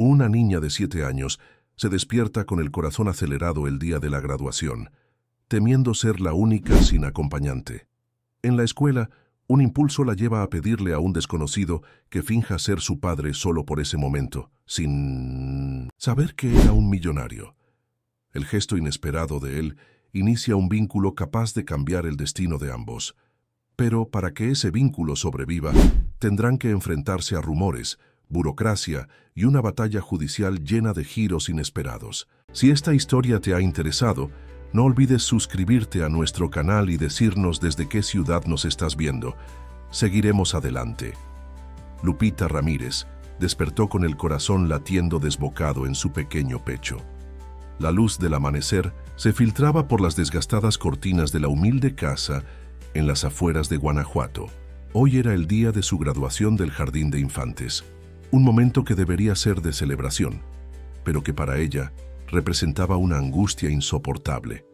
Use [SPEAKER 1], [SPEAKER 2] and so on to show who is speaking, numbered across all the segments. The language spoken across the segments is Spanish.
[SPEAKER 1] Una niña de 7 años se despierta con el corazón acelerado el día de la graduación, temiendo ser la única sin acompañante. En la escuela, un impulso la lleva a pedirle a un desconocido que finja ser su padre solo por ese momento, sin saber que era un millonario. El gesto inesperado de él inicia un vínculo capaz de cambiar el destino de ambos. Pero para que ese vínculo sobreviva, tendrán que enfrentarse a rumores, burocracia y una batalla judicial llena de giros inesperados. Si esta historia te ha interesado, no olvides suscribirte a nuestro canal y decirnos desde qué ciudad nos estás viendo. Seguiremos adelante. Lupita Ramírez despertó con el corazón latiendo desbocado en su pequeño pecho. La luz del amanecer se filtraba por las desgastadas cortinas de la humilde casa en las afueras de Guanajuato. Hoy era el día de su graduación del Jardín de Infantes, un momento que debería ser de celebración, pero que para ella representaba una angustia insoportable,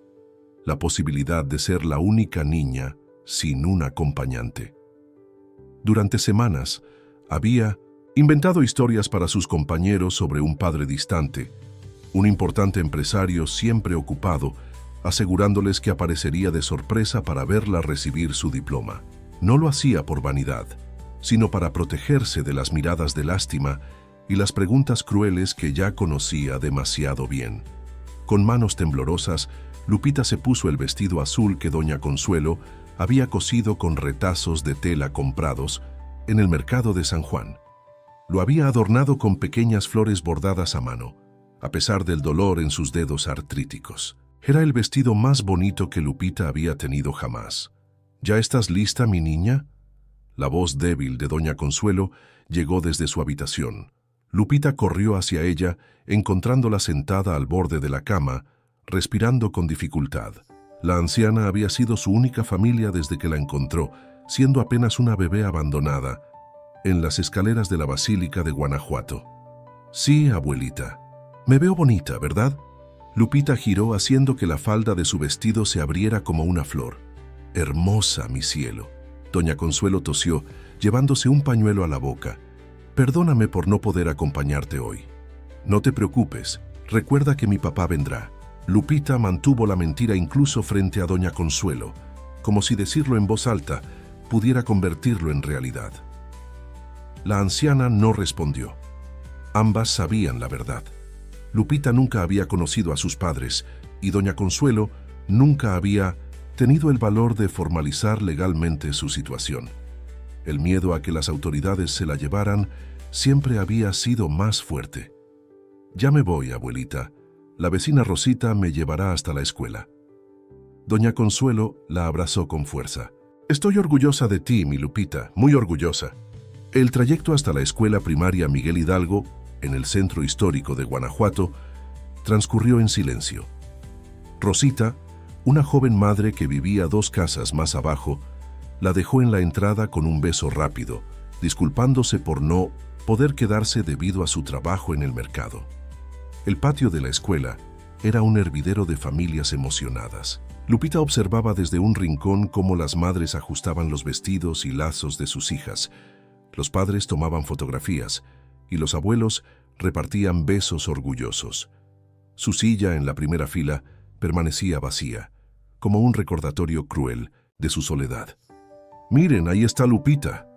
[SPEAKER 1] la posibilidad de ser la única niña sin un acompañante. Durante semanas había inventado historias para sus compañeros sobre un padre distante, un importante empresario siempre ocupado, asegurándoles que aparecería de sorpresa para verla recibir su diploma. No lo hacía por vanidad, sino para protegerse de las miradas de lástima y las preguntas crueles que ya conocía demasiado bien. Con manos temblorosas, Lupita se puso el vestido azul que doña Consuelo había cosido con retazos de tela comprados en el mercado de San Juan. Lo había adornado con pequeñas flores bordadas a mano, a pesar del dolor en sus dedos artríticos. Era el vestido más bonito que Lupita había tenido jamás. ¿Ya estás lista, mi niña? La voz débil de doña Consuelo llegó desde su habitación. Lupita corrió hacia ella, encontrándola sentada al borde de la cama, respirando con dificultad. La anciana había sido su única familia desde que la encontró, siendo apenas una bebé abandonada, en las escaleras de la Basílica de Guanajuato. Sí, abuelita. Me veo bonita, ¿verdad? Lupita giró haciendo que la falda de su vestido se abriera como una flor. Hermosa, mi cielo. Doña Consuelo tosió, llevándose un pañuelo a la boca. Perdóname por no poder acompañarte hoy. No te preocupes, recuerda que mi papá vendrá. Lupita mantuvo la mentira incluso frente a doña Consuelo, como si decirlo en voz alta pudiera convertirlo en realidad. La anciana no respondió. Ambas sabían la verdad. Lupita nunca había conocido a sus padres y doña Consuelo nunca había tenido el valor de formalizar legalmente su situación. El miedo a que las autoridades se la llevaran siempre había sido más fuerte. Ya me voy, abuelita. La vecina Rosita me llevará hasta la escuela. Doña Consuelo la abrazó con fuerza. Estoy orgullosa de ti, mi Lupita, muy orgullosa. El trayecto hasta la escuela primaria Miguel Hidalgo, en el centro histórico de Guanajuato, transcurrió en silencio. Rosita, una joven madre que vivía 2 casas más abajo, la dejó en la entrada con un beso rápido, disculpándose por no poder quedarse debido a su trabajo en el mercado. El patio de la escuela era un hervidero de familias emocionadas. Lupita observaba desde un rincón cómo las madres ajustaban los vestidos y lazos de sus hijas, los padres tomaban fotografías y los abuelos repartían besos orgullosos. Su silla en la primera fila permanecía vacía, como un recordatorio cruel de su soledad. «Miren, ahí está Lupita».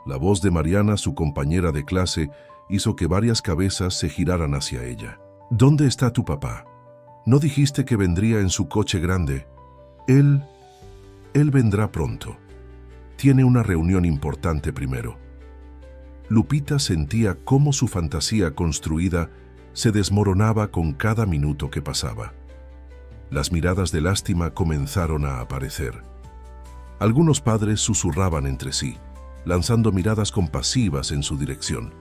[SPEAKER 1] La voz de Mariana, su compañera de clase, hizo que varias cabezas se giraran hacia ella. «¿Dónde está tu papá? ¿No dijiste que vendría en su coche grande?» Él vendrá pronto. Tiene una reunión importante primero». Lupita sentía cómo su fantasía construida se desmoronaba con cada minuto que pasaba. Las miradas de lástima comenzaron a aparecer. Algunos padres susurraban entre sí, lanzando miradas compasivas en su dirección.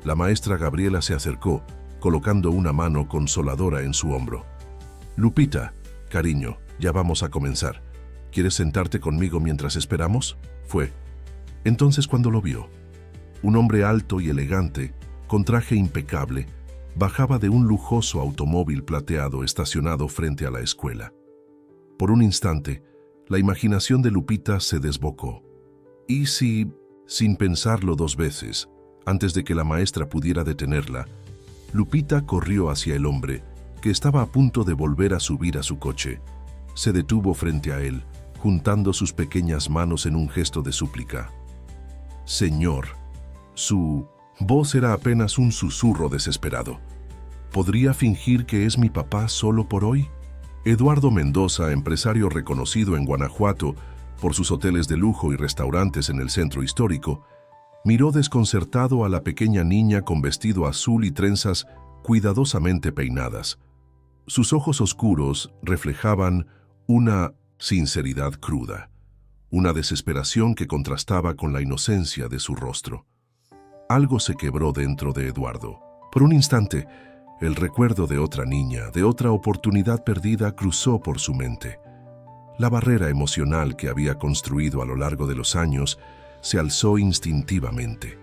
[SPEAKER 1] La maestra Gabriela se acercó, colocando una mano consoladora en su hombro. «Lupita, cariño, ya vamos a comenzar. ¿Quieres sentarte conmigo mientras esperamos?». Fue entonces cuando lo vio. Un hombre alto y elegante, con traje impecable, bajaba de un lujoso automóvil plateado estacionado frente a la escuela. Por un instante, la imaginación de Lupita se desbocó. ¿Y si, sin pensarlo 2 veces, antes de que la maestra pudiera detenerla, Lupita corrió hacia el hombre, que estaba a punto de volver a subir a su coche. Se detuvo frente a él, juntando sus pequeñas manos en un gesto de súplica. «Señor». Su voz era apenas un susurro desesperado. ¿Podría fingir que es mi papá solo por hoy? Eduardo Mendoza, empresario reconocido en Guanajuato por sus hoteles de lujo y restaurantes en el centro histórico, miró desconcertado a la pequeña niña con vestido azul y trenzas cuidadosamente peinadas. Sus ojos oscuros reflejaban una sinceridad cruda, una desesperación que contrastaba con la inocencia de su rostro. Algo se quebró dentro de Eduardo. Por un instante, el recuerdo de otra niña, de otra oportunidad perdida, cruzó por su mente. La barrera emocional que había construido a lo largo de los años se alzó instintivamente.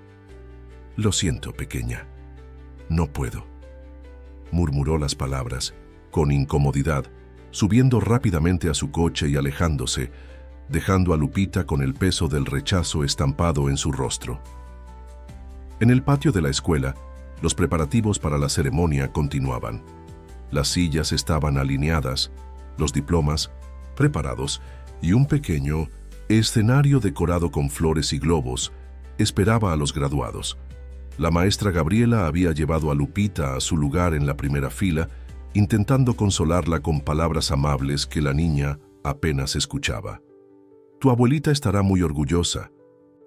[SPEAKER 1] «Lo siento, pequeña. No puedo», murmuró las palabras, con incomodidad, subiendo rápidamente a su coche y alejándose, dejando a Lupita con el peso del rechazo estampado en su rostro. En el patio de la escuela, los preparativos para la ceremonia continuaban. Las sillas estaban alineadas, los diplomas preparados y un pequeño escenario decorado con flores y globos esperaba a los graduados. La maestra Gabriela había llevado a Lupita a su lugar en la primera fila, intentando consolarla con palabras amables que la niña apenas escuchaba. «Tu abuelita estará muy orgullosa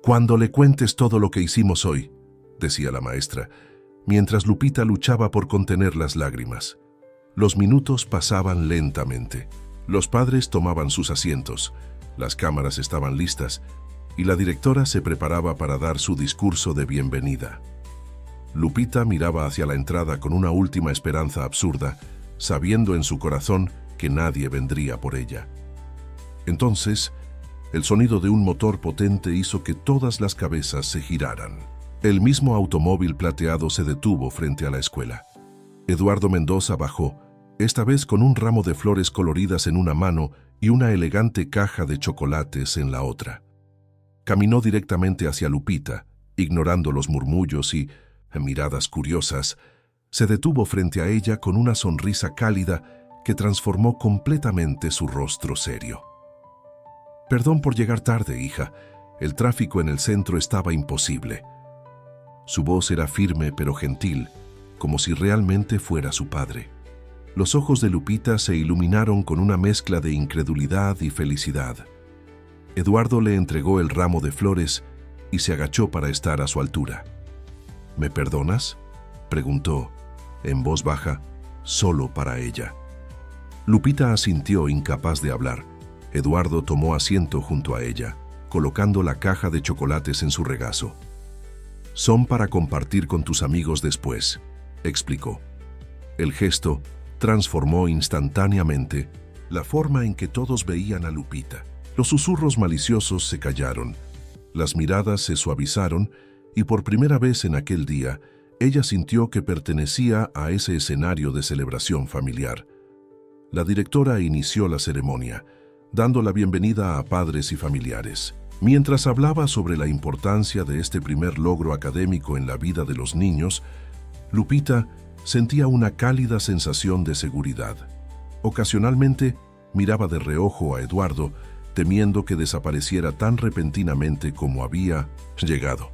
[SPEAKER 1] cuando le cuentes todo lo que hicimos hoy», decía la maestra, mientras Lupita luchaba por contener las lágrimas. Los minutos pasaban lentamente. Los padres tomaban sus asientos, las cámaras estaban listas y la directora se preparaba para dar su discurso de bienvenida. Lupita miraba hacia la entrada con una última esperanza absurda, sabiendo en su corazón que nadie vendría por ella. Entonces, el sonido de un motor potente hizo que todas las cabezas se giraran. El mismo automóvil plateado se detuvo frente a la escuela. Eduardo Mendoza bajó, esta vez con un ramo de flores coloridas en una mano y una elegante caja de chocolates en la otra. Caminó directamente hacia Lupita, ignorando los murmullos y miradas curiosas. Se detuvo frente a ella con una sonrisa cálida que transformó completamente su rostro serio. «Perdón por llegar tarde, hija. El tráfico en el centro estaba imposible». Su voz era firme pero gentil, como si realmente fuera su padre. Los ojos de Lupita se iluminaron con una mezcla de incredulidad y felicidad. Eduardo le entregó el ramo de flores y se agachó para estar a su altura. «¿Me perdonas?», preguntó, en voz baja, solo para ella. Lupita asintió, incapaz de hablar. Eduardo tomó asiento junto a ella, colocando la caja de chocolates en su regazo. «Son para compartir con tus amigos después», explicó. El gesto transformó instantáneamente la forma en que todos veían a Lupita. Los susurros maliciosos se callaron, las miradas se suavizaron y por primera vez en aquel día, ella sintió que pertenecía a ese escenario de celebración familiar. La directora inició la ceremonia, dando la bienvenida a padres y familiares. Mientras hablaba sobre la importancia de este primer logro académico en la vida de los niños, Lupita sentía una cálida sensación de seguridad. Ocasionalmente miraba de reojo a Eduardo, temiendo que desapareciera tan repentinamente como había llegado.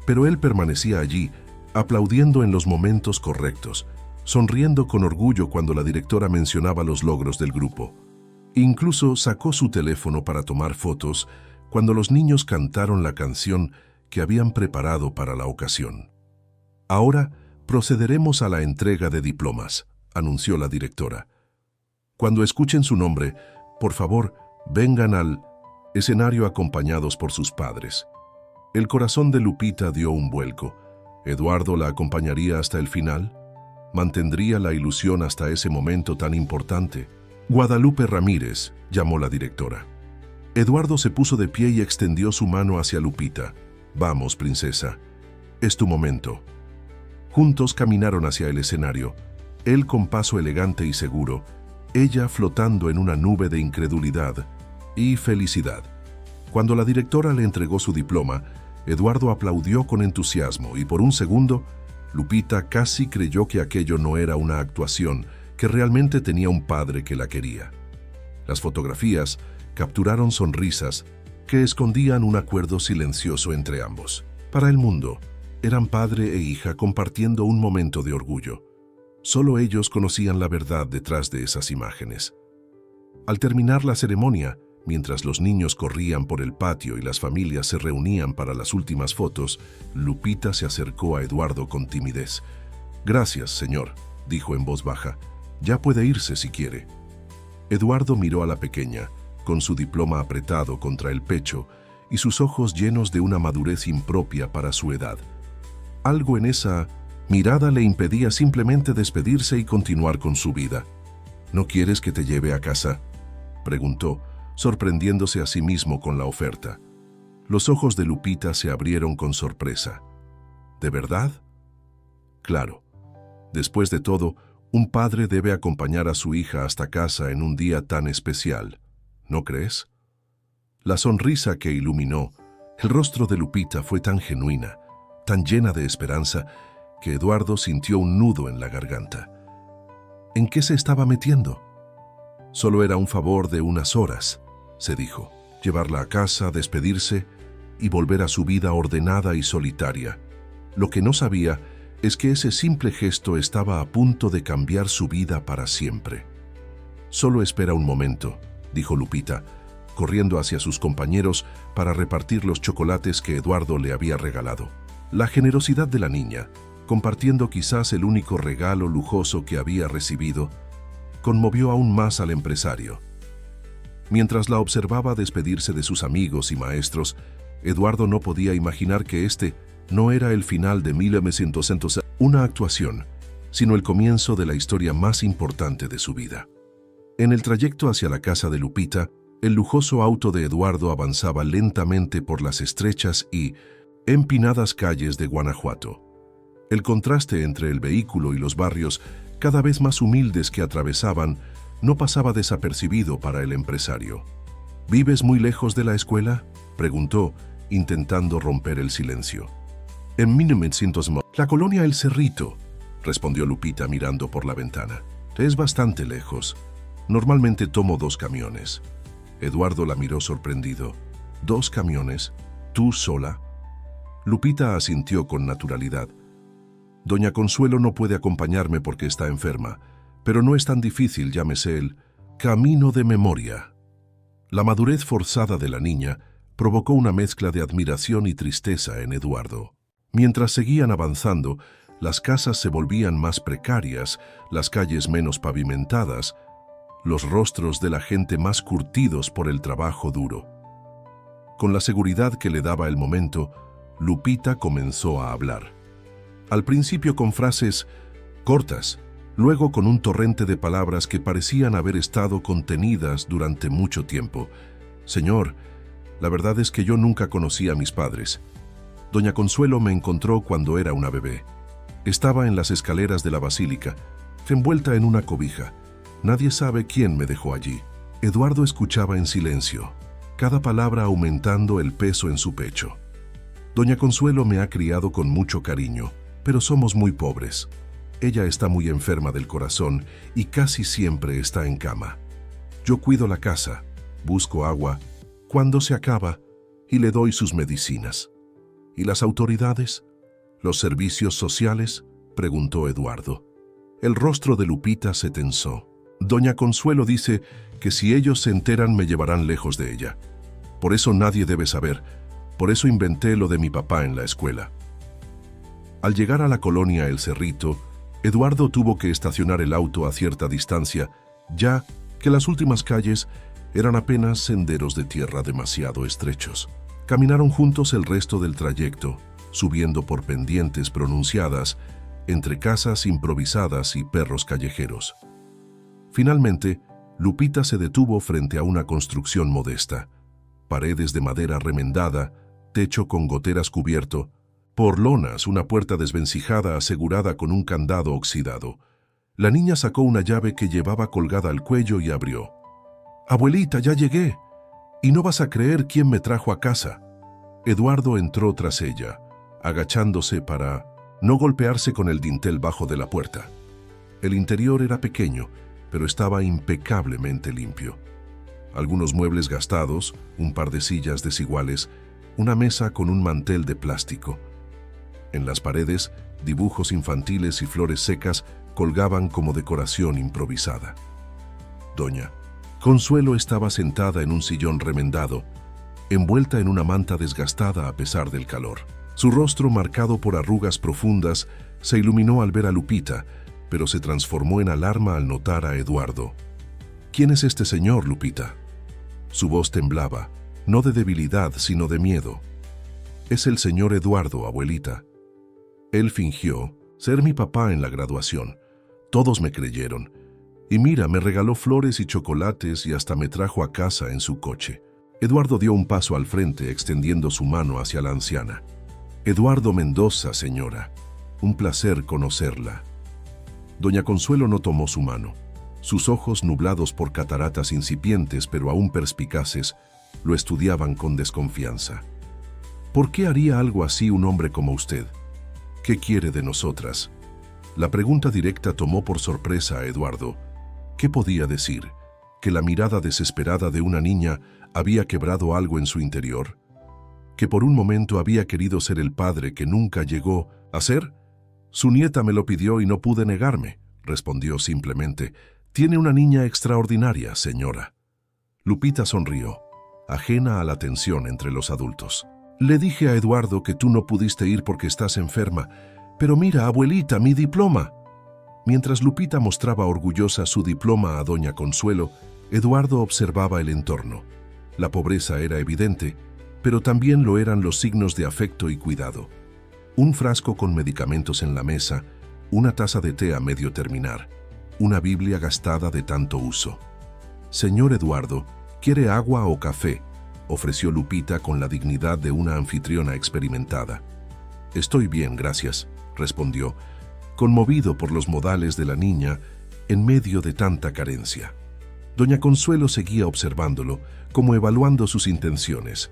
[SPEAKER 1] Pero él permanecía allí, aplaudiendo en los momentos correctos, sonriendo con orgullo cuando la directora mencionaba los logros del grupo. Incluso sacó su teléfono para tomar fotos cuando los niños cantaron la canción que habían preparado para la ocasión. «Ahora procederemos a la entrega de diplomas», anunció la directora. «Cuando escuchen su nombre, por favor, vengan al escenario acompañados por sus padres». El corazón de Lupita dio un vuelco. ¿Eduardo la acompañaría hasta el final? ¿Mantendría la ilusión hasta ese momento tan importante? «Guadalupe Ramírez», llamó la directora. Eduardo se puso de pie y extendió su mano hacia Lupita. «Vamos, princesa. Es tu momento». Juntos caminaron hacia el escenario, él con paso elegante y seguro, ella flotando en una nube de incredulidad y felicidad. Cuando la directora le entregó su diploma, Eduardo aplaudió con entusiasmo y por un segundo Lupita casi creyó que aquello no era una actuación, que realmente tenía un padre que la quería. Las fotografías capturaron sonrisas que escondían un acuerdo silencioso entre ambos. Para el mundo, eran padre e hija compartiendo un momento de orgullo. Solo ellos conocían la verdad detrás de esas imágenes. Al terminar la ceremonia, mientras los niños corrían por el patio y las familias se reunían para las últimas fotos, Lupita se acercó a Eduardo con timidez. «Gracias, señor», dijo en voz baja. «Ya puede irse si quiere». Eduardo miró a la pequeña, con su diploma apretado contra el pecho y sus ojos llenos de una madurez impropia para su edad. Algo en esa mirada le impedía simplemente despedirse y continuar con su vida. «¿No quieres que te lleve a casa?», preguntó, sorprendiéndose a sí mismo con la oferta. Los ojos de Lupita se abrieron con sorpresa. ¿De verdad? Claro. Después de todo, un padre debe acompañar a su hija hasta casa en un día tan especial, ¿no crees? La sonrisa que iluminó el rostro de Lupita fue tan genuina, tan llena de esperanza, que Eduardo sintió un nudo en la garganta. ¿En qué se estaba metiendo? Solo era un favor de unas horas, se dijo, llevarla a casa, despedirse y volver a su vida ordenada y solitaria. Lo que no sabía es que ese simple gesto estaba a punto de cambiar su vida para siempre. «Solo espera un momento», dijo Lupita, corriendo hacia sus compañeros para repartir los chocolates que Eduardo le había regalado. La generosidad de la niña, compartiendo quizás el único regalo lujoso que había recibido, conmovió aún más al empresario. Mientras la observaba despedirse de sus amigos y maestros, Eduardo no podía imaginar que este no era el final de 1900, una actuación, sino el comienzo de la historia más importante de su vida. En el trayecto hacia la casa de Lupita, el lujoso auto de Eduardo avanzaba lentamente por las estrechas y empinadas calles de Guanajuato. El contraste entre el vehículo y los barrios cada vez más humildes que atravesaban no pasaba desapercibido para el empresario. «¿Vives muy lejos de la escuela?», preguntó, intentando romper el silencio. «En 1900, la colonia El Cerrito», respondió Lupita mirando por la ventana. «Es bastante lejos. Normalmente tomo 2 camiones». Eduardo la miró sorprendido. «¿2 camiones? ¿Tú sola?». Lupita asintió con naturalidad. «Doña Consuelo no puede acompañarme porque está enferma, pero no es tan difícil, llámese el camino de memoria». La madurez forzada de la niña provocó una mezcla de admiración y tristeza en Eduardo. Mientras seguían avanzando, las casas se volvían más precarias, las calles menos pavimentadas, los rostros de la gente más curtidos por el trabajo duro. Con la seguridad que le daba el momento, Lupita comenzó a hablar. Al principio con frases cortas, luego con un torrente de palabras que parecían haber estado contenidas durante mucho tiempo. «Señor, la verdad es que yo nunca conocí a mis padres. Doña Consuelo me encontró cuando era una bebé. Estaba en las escaleras de la basílica, envuelta en una cobija. Nadie sabe quién me dejó allí». Eduardo escuchaba en silencio, cada palabra aumentando el peso en su pecho. «Doña Consuelo me ha criado con mucho cariño, pero somos muy pobres. Ella está muy enferma del corazón y casi siempre está en cama. Yo cuido la casa, busco agua, cuando se acaba, y le doy sus medicinas». «¿Y las autoridades? ¿Los servicios sociales?», preguntó Eduardo. El rostro de Lupita se tensó. «Doña Consuelo dice que si ellos se enteran me llevarán lejos de ella. Por eso nadie debe saber. Por eso inventé lo de mi papá en la escuela». Al llegar a la colonia El Cerrito, Eduardo tuvo que estacionar el auto a cierta distancia, ya que las últimas calles eran apenas senderos de tierra demasiado estrechos. Caminaron juntos el resto del trayecto, subiendo por pendientes pronunciadas, entre casas improvisadas y perros callejeros. Finalmente, Lupita se detuvo frente a una construcción modesta. Paredes de madera remendada, techo con goteras cubierto, por lonas, una puerta desvencijada asegurada con un candado oxidado. La niña sacó una llave que llevaba colgada al cuello y abrió. «Abuelita, ya llegué. Y no vas a creer quién me trajo a casa». Eduardo entró tras ella, agachándose para No golpearse con el dintel bajo de la puerta. El interior era pequeño, pero estaba impecablemente limpio. Algunos muebles gastados, un par de sillas desiguales, una mesa con un mantel de plástico. En las paredes, dibujos infantiles y flores secas colgaban como decoración improvisada. Doña Consuelo estaba sentada en un sillón remendado, envuelta en una manta desgastada a pesar del calor. Su rostro, marcado por arrugas profundas, se iluminó al ver a Lupita, pero se transformó en alarma al notar a Eduardo. «¿Quién es este señor, Lupita?». Su voz temblaba, no de debilidad, sino de miedo. «Es el señor Eduardo, abuelita. Él fingió ser mi papá en la graduación. Todos me creyeron. Y mira, me regaló flores y chocolates y hasta me trajo a casa en su coche». Eduardo dio un paso al frente, extendiendo su mano hacia la anciana. «Eduardo Mendoza, señora. Un placer conocerla». Doña Consuelo no tomó su mano. Sus ojos, nublados por cataratas incipientes pero aún perspicaces, lo estudiaban con desconfianza. «¿Por qué haría algo así un hombre como usted? ¿Qué quiere de nosotras?». La pregunta directa tomó por sorpresa a Eduardo. ¿Qué podía decir? ¿Que la mirada desesperada de una niña había quebrado algo en su interior? ¿Que por un momento había querido ser el padre que nunca llegó a ser? «Su nieta me lo pidió y no pude negarme», respondió simplemente. «Tiene una niña extraordinaria, señora». Lupita sonrió, ajena a la tensión entre los adultos. «Le dije a Eduardo que tú no pudiste ir porque estás enferma, pero mira, abuelita, mi diploma». Mientras Lupita mostraba orgullosa su diploma a doña Consuelo, Eduardo observaba el entorno. La pobreza era evidente, pero también lo eran los signos de afecto y cuidado. Un frasco con medicamentos en la mesa, una taza de té a medio terminar, una Biblia gastada de tanto uso. «Señor Eduardo, ¿quiere agua o café?», ofreció Lupita con la dignidad de una anfitriona experimentada. «Estoy bien, gracias», respondió, conmovido por los modales de la niña en medio de tanta carencia. Doña Consuelo seguía observándolo, como evaluando sus intenciones.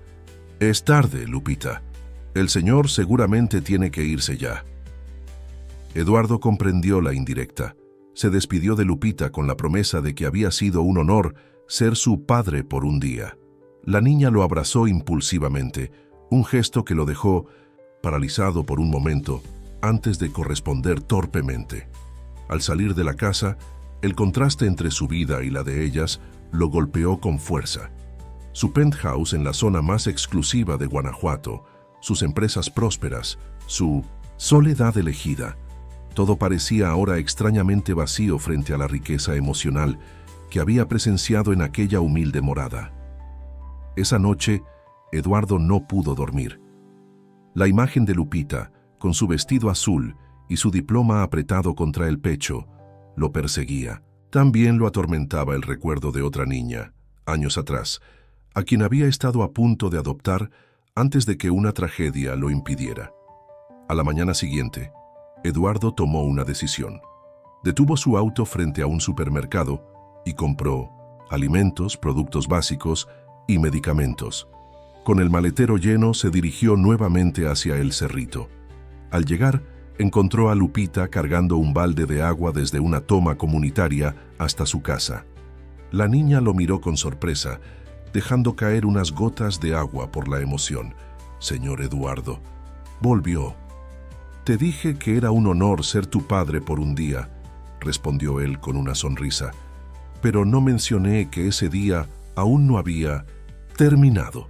[SPEAKER 1] «Es tarde, Lupita. El señor seguramente tiene que irse ya». Eduardo comprendió la indirecta. Se despidió de Lupita con la promesa de que había sido un honor ser su padre por un día. La niña lo abrazó impulsivamente, un gesto que lo dejó paralizado por un momento antes de corresponder torpemente. Al salir de la casa, el contraste entre su vida y la de ellas lo golpeó con fuerza. Su penthouse en la zona más exclusiva de Guanajuato, sus empresas prósperas, su soledad elegida. Todo parecía ahora extrañamente vacío frente a la riqueza emocional que había presenciado en aquella humilde morada. Esa noche, Eduardo no pudo dormir. La imagen de Lupita, con su vestido azul y su diploma apretado contra el pecho, lo perseguía. También lo atormentaba el recuerdo de otra niña, años atrás, a quien había estado a punto de adoptar antes de que una tragedia lo impidiera. A la mañana siguiente, Eduardo tomó una decisión. Detuvo su auto frente a un supermercado y compró alimentos, productos básicos y medicamentos. Con el maletero lleno, se dirigió nuevamente hacia el cerrito. Al llegar, encontró a Lupita cargando un balde de agua desde una toma comunitaria hasta su casa. La niña lo miró con sorpresa, dejando caer unas gotas de agua por la emoción. «Señor Eduardo», volvió. «Te dije que era un honor ser tu padre por un día», respondió él con una sonrisa. «Pero no mencioné que ese día aún no había terminado».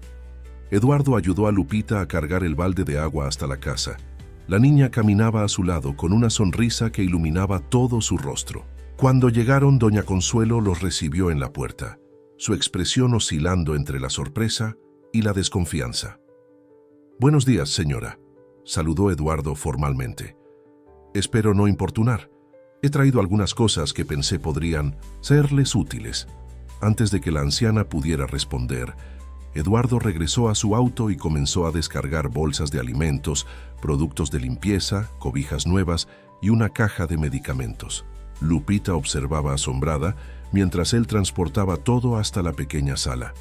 [SPEAKER 1] Eduardo ayudó a Lupita a cargar el balde de agua hasta la casa. La niña caminaba a su lado con una sonrisa que iluminaba todo su rostro. Cuando llegaron, doña Consuelo los recibió en la puerta, su expresión oscilando entre la sorpresa y la desconfianza. «Buenos días, señora», saludó Eduardo formalmente. «Espero no importunar. He traído algunas cosas que pensé podrían serles útiles». Antes de que la anciana pudiera responder, Eduardo regresó a su auto y comenzó a descargar bolsas de alimentos, productos de limpieza, cobijas nuevas y una caja de medicamentos. Lupita observaba asombrada mientras él transportaba todo hasta la pequeña sala.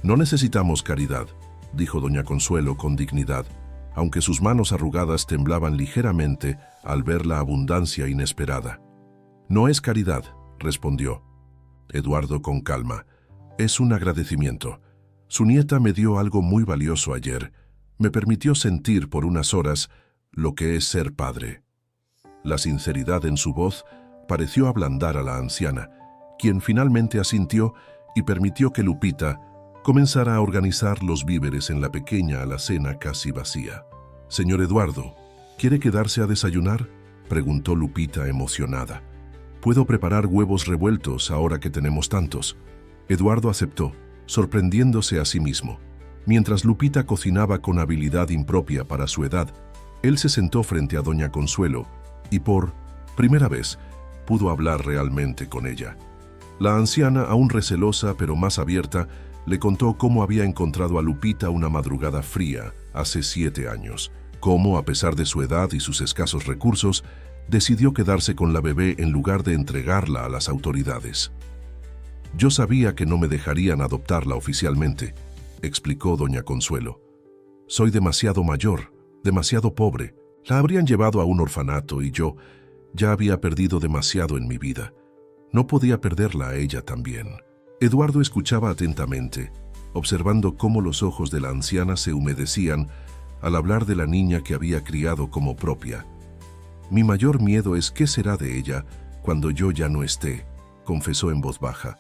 [SPEAKER 1] «No necesitamos caridad», dijo doña Consuelo con dignidad. aunque sus manos arrugadas temblaban ligeramente al ver la abundancia inesperada. «No es caridad», respondió Eduardo con calma. «Es un agradecimiento. Su nieta me dio algo muy valioso ayer. Me permitió sentir por unas horas lo que es ser padre». La sinceridad en su voz pareció ablandar a la anciana, quien finalmente asintió y permitió que Lupita comenzara a organizar los víveres en la pequeña alacena casi vacía. «Señor Eduardo, ¿quiere quedarse a desayunar?», preguntó Lupita emocionada. «Puedo preparar huevos revueltos ahora que tenemos tantos». Eduardo aceptó, sorprendiéndose a sí mismo. Mientras Lupita cocinaba con habilidad impropia para su edad, él se sentó frente a doña Consuelo y por primera vez pudo hablar realmente con ella. La anciana, aún recelosa pero más abierta, le contó cómo había encontrado a Lupita una madrugada fría hace 7 años, cómo, a pesar de su edad y sus escasos recursos, decidió quedarse con la bebé en lugar de entregarla a las autoridades. «Yo sabía que no me dejarían adoptarla oficialmente», explicó doña Consuelo. «Soy demasiado mayor, demasiado pobre. La habrían llevado a un orfanato y yo ya había perdido demasiado en mi vida. No podía perderla a ella también». Eduardo escuchaba atentamente, observando cómo los ojos de la anciana se humedecían al hablar de la niña que había criado como propia. «Mi mayor miedo es qué será de ella cuando yo ya no esté», confesó en voz baja.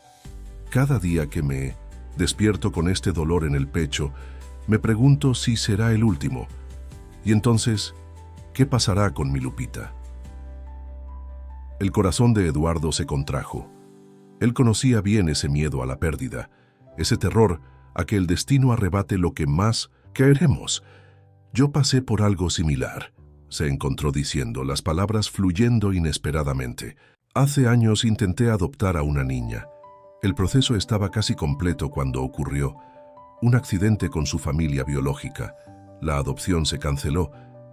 [SPEAKER 1] «Cada día que me despierto con este dolor en el pecho, me pregunto si será el último. Y entonces, ¿qué pasará con mi Lupita?». El corazón de Eduardo se contrajo. Él conocía bien ese miedo a la pérdida, ese terror a que el destino arrebate lo que más queremos. «Yo pasé por algo similar», se encontró diciendo, las palabras fluyendo inesperadamente. «Hace años intenté adoptar a una niña. El proceso estaba casi completo cuando ocurrió un accidente con su familia biológica. La adopción se canceló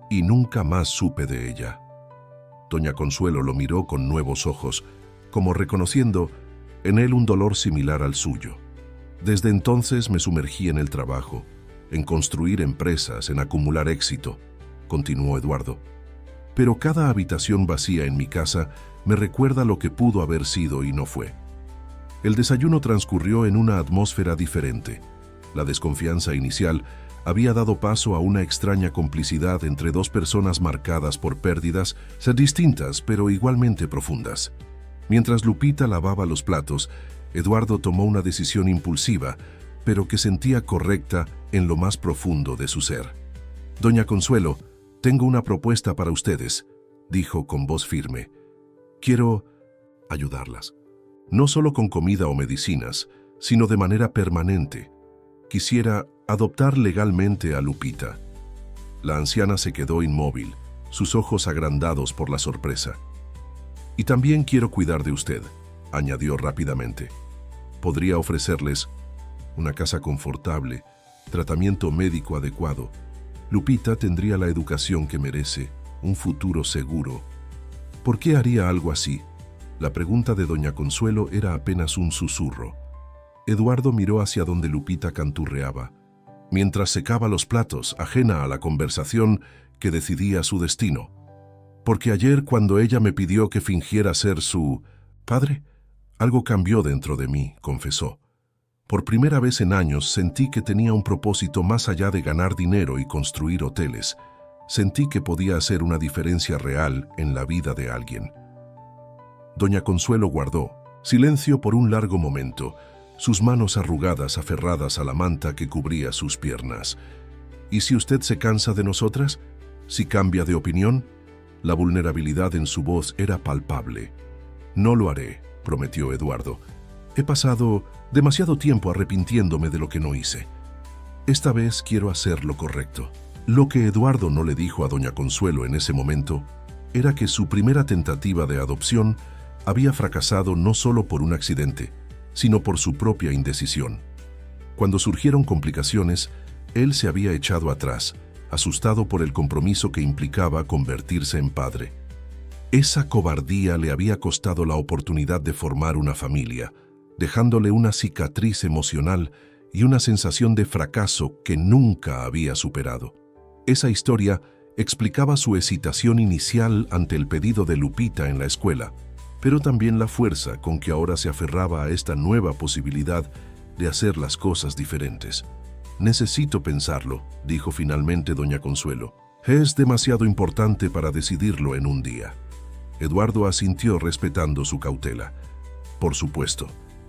[SPEAKER 1] y nunca más supe de ella». Doña Consuelo lo miró con nuevos ojos, como reconociendo en él un dolor similar al suyo. «Desde entonces me sumergí en el trabajo, en construir empresas, en acumular éxito», continuó Eduardo. «Pero cada habitación vacía en mi casa me recuerda lo que pudo haber sido y no fue». El desayuno transcurrió en una atmósfera diferente. La desconfianza inicial había dado paso a una extraña complicidad entre dos personas marcadas por pérdidas distintas pero igualmente profundas. Mientras Lupita lavaba los platos, Eduardo tomó una decisión impulsiva, pero que sentía correcta en lo más profundo de su ser. «Doña Consuelo, tengo una propuesta para ustedes», dijo con voz firme. «Quiero ayudarlas, no solo con comida o medicinas, sino de manera permanente. Quisiera adoptar legalmente a Lupita». La anciana se quedó inmóvil, sus ojos agrandados por la sorpresa. «Y también quiero cuidar de usted», añadió rápidamente. «Podría ofrecerles una casa confortable, tratamiento médico adecuado. Lupita tendría la educación que merece, un futuro seguro». «¿Por qué haría algo así?». La pregunta de doña Consuelo era apenas un susurro. Eduardo miró hacia donde Lupita canturreaba, mientras secaba los platos, ajena a la conversación que decidía su destino. «Porque ayer, cuando ella me pidió que fingiera ser su padre, algo cambió dentro de mí», confesó. «Por primera vez en años sentí que tenía un propósito más allá de ganar dinero y construir hoteles. Sentí que podía hacer una diferencia real en la vida de alguien». Doña Consuelo guardó silencio por un largo momento, sus manos arrugadas aferradas a la manta que cubría sus piernas. «¿Y si usted se cansa de nosotras? ¿Si cambia de opinión?». La vulnerabilidad en su voz era palpable. «No lo haré», prometió Eduardo. «He pasado demasiado tiempo arrepintiéndome de lo que no hice. Esta vez quiero hacer lo correcto». Lo que Eduardo no le dijo a doña Consuelo en ese momento era que su primera tentativa de adopción había fracasado no solo por un accidente, sino por su propia indecisión. Cuando surgieron complicaciones, él se había echado atrás, asustado por el compromiso que implicaba convertirse en padre. Esa cobardía le había costado la oportunidad de formar una familia, dejándole una cicatriz emocional y una sensación de fracaso que nunca había superado. Esa historia explicaba su hesitación inicial ante el pedido de Lupita en la escuela, pero también la fuerza con que ahora se aferraba a esta nueva posibilidad de hacer las cosas diferentes. «Necesito pensarlo», dijo finalmente doña Consuelo. «Es demasiado importante para decidirlo en un día». Eduardo asintió respetando su cautela. «Por supuesto.